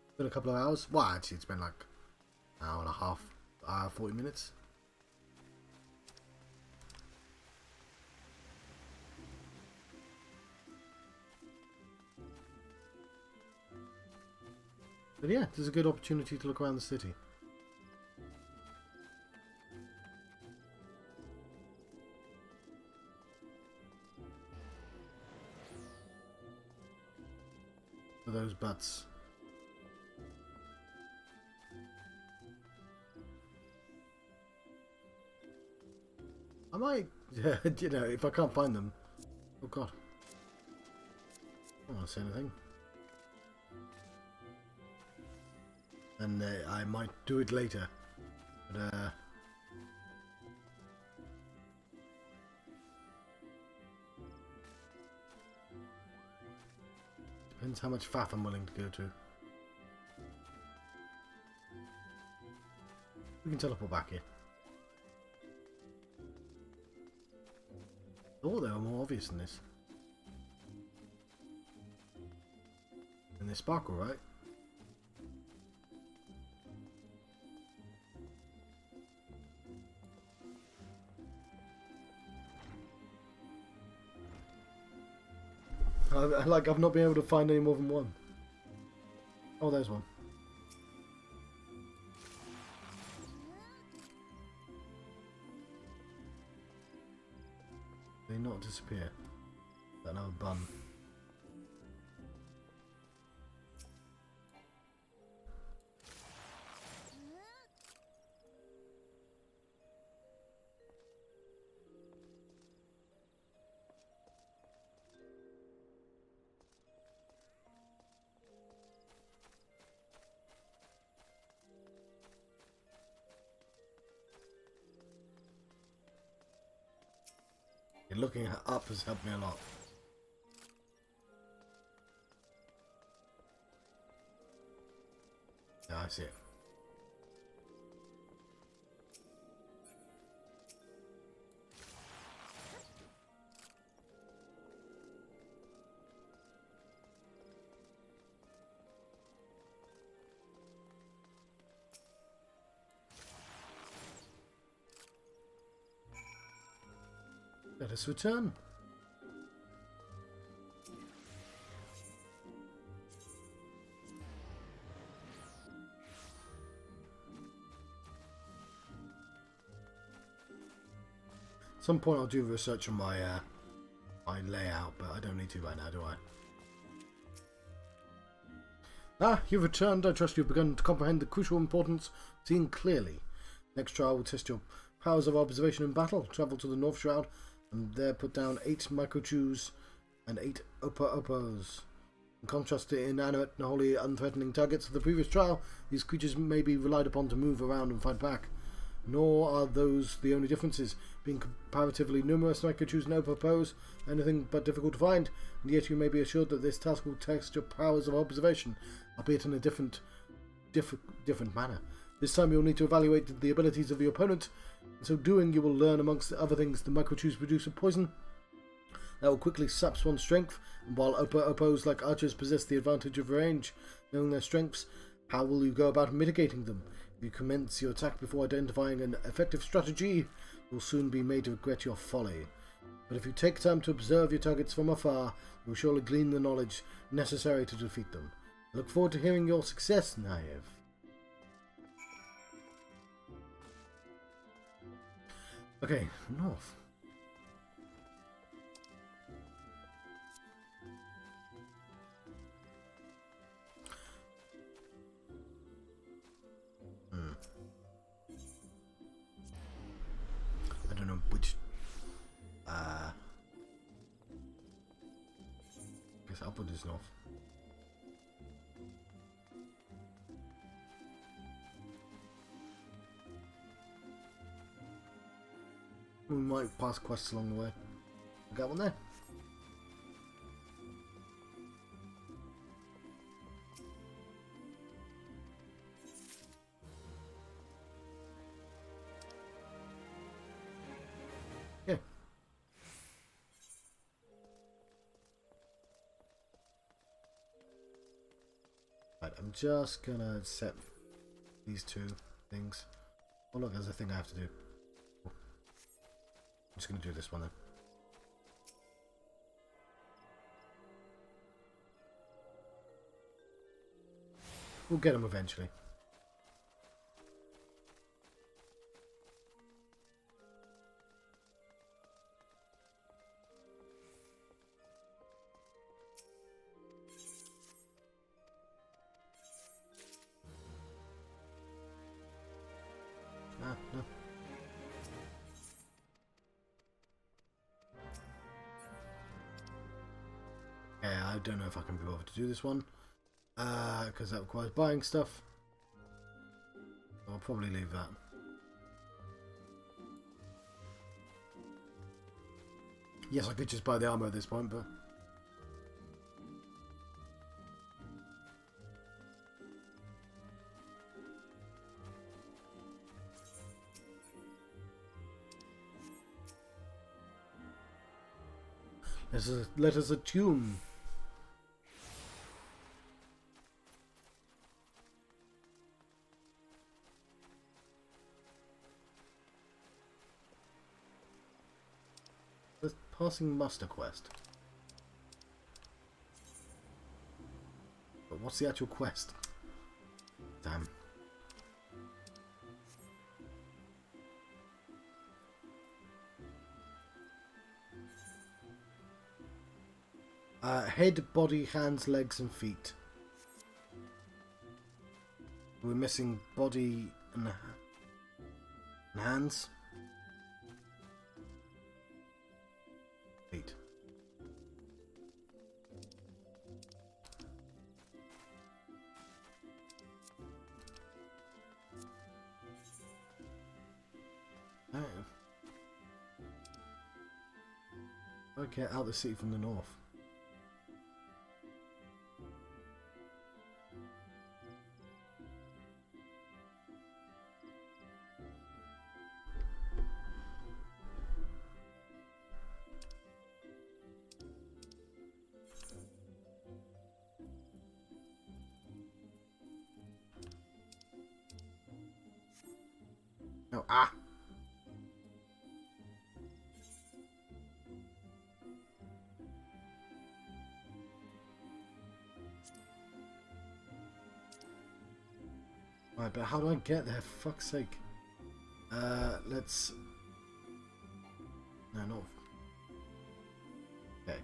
It's been a couple of hours. Well, actually, it's been like an hour and a half, 40 minutes. But yeah, there's a good opportunity to look around the city. For those butts. I might, you know, if I can't find them. Oh god. I don't want to say anything. And I might do it later. But, Depends how much faff I'm willing to go to. We can teleport back here. Oh, they were more obvious than this. And they sparkle, right? I've not been able to find any more than one. Oh, there's one. They not disappear. That another bun. Looking up has helped me a lot. Yeah, I see it. Let us return. At some point I'll do research on my layout, but I don't need to right now, do I? Ah, you've returned. I trust you've begun to comprehend the crucial importance of seeing clearly. Next trial will test your powers of observation in battle. Travel to the North Shroud and there put down 8 Miqo'tes and 8 Opa-Opos. In contrast to inanimate and wholly unthreatening targets of the previous trial, these creatures may be relied upon to move around and fight back. Nor are those the only differences. Being comparatively numerous, Miqo'tes and Opa-Opos are anything but difficult to find, and yet you may be assured that this task will test your powers of observation, albeit in a different manner. This time you'll need to evaluate the abilities of your opponent. In so doing, you will learn, amongst other things, the Miqo'tes produce a poison that will quickly sap one's strength, and while Opa-Opos like archers possess the advantage of range, knowing their strengths, how will you go about mitigating them? If you commence your attack before identifying an effective strategy, you will soon be made to regret your folly. But if you take time to observe your targets from afar, you will surely glean the knowledge necessary to defeat them. I look forward to hearing your success, Naive. Okay, north. I don't know which. Guess upward is north. We might pass quests along the way. I got one there. Yeah. Right, I'm just gonna set these 2 things. Oh look, there's a thing I have to do. I'm just going to do this one then. We'll get them eventually. Ah, no. Yeah, I don't know if I can be bothered to do this one, because that requires buying stuff. So I'll probably leave that. Yes, I could just buy the armor at this point, but Let us attune. The passing muster quest. But what's the actual quest? Damn. Head, body, hands, legs and feet. We're missing body and hands. Feet. Oh. Okay, out the city from the north. No, ah! Right, but how do I get there? For fuck's sake. Let's... No, not... Okay.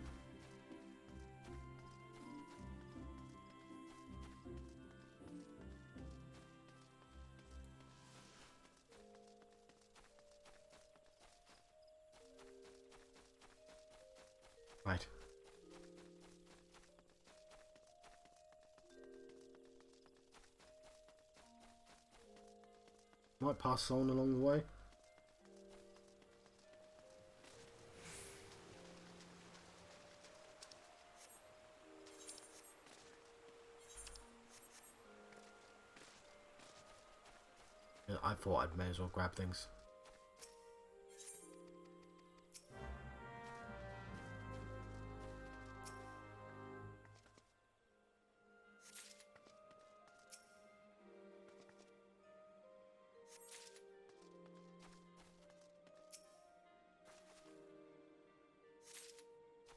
Right. Might pass someone along the way. Yeah, I thought I'd may as well grab things.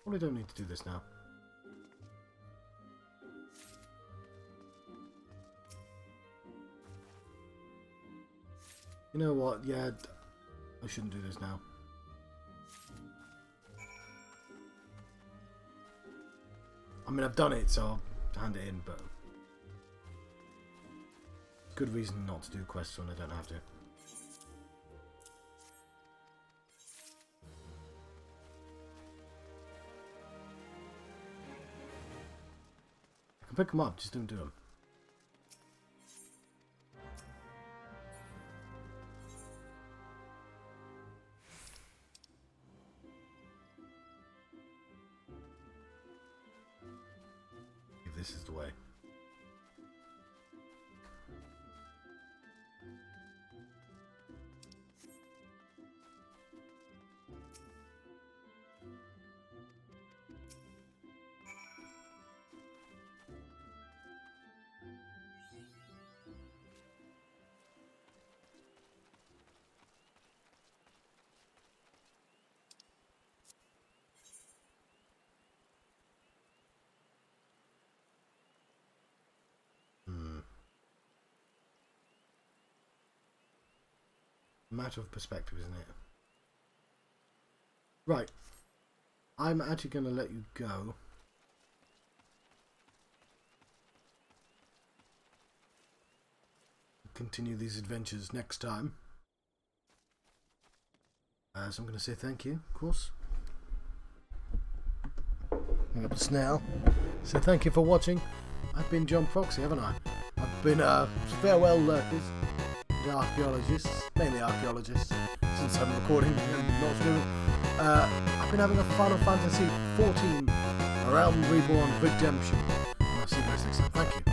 Probably don't need to do this now. You know what? Yeah, I shouldn't do this now. I mean, I've done it, so I'll hand it in, but... good reason not to do quests when I don't have to. I can pick them up, just don't do them. If this is the way. Matter of perspective, isn't it? Right. I'm actually going to let you go. Continue these adventures next time. So I'm going to say thank you, of course. Hang up the snail. So thank you for watching. I've been John Proxy, haven't I? I've been farewell lurkers. The archaeologists, mainly archaeologists, since I'm recording and not streaming. I've been having a Final Fantasy 14 Realm Reborn Redemption. And I'll see you guys next time. Thank you.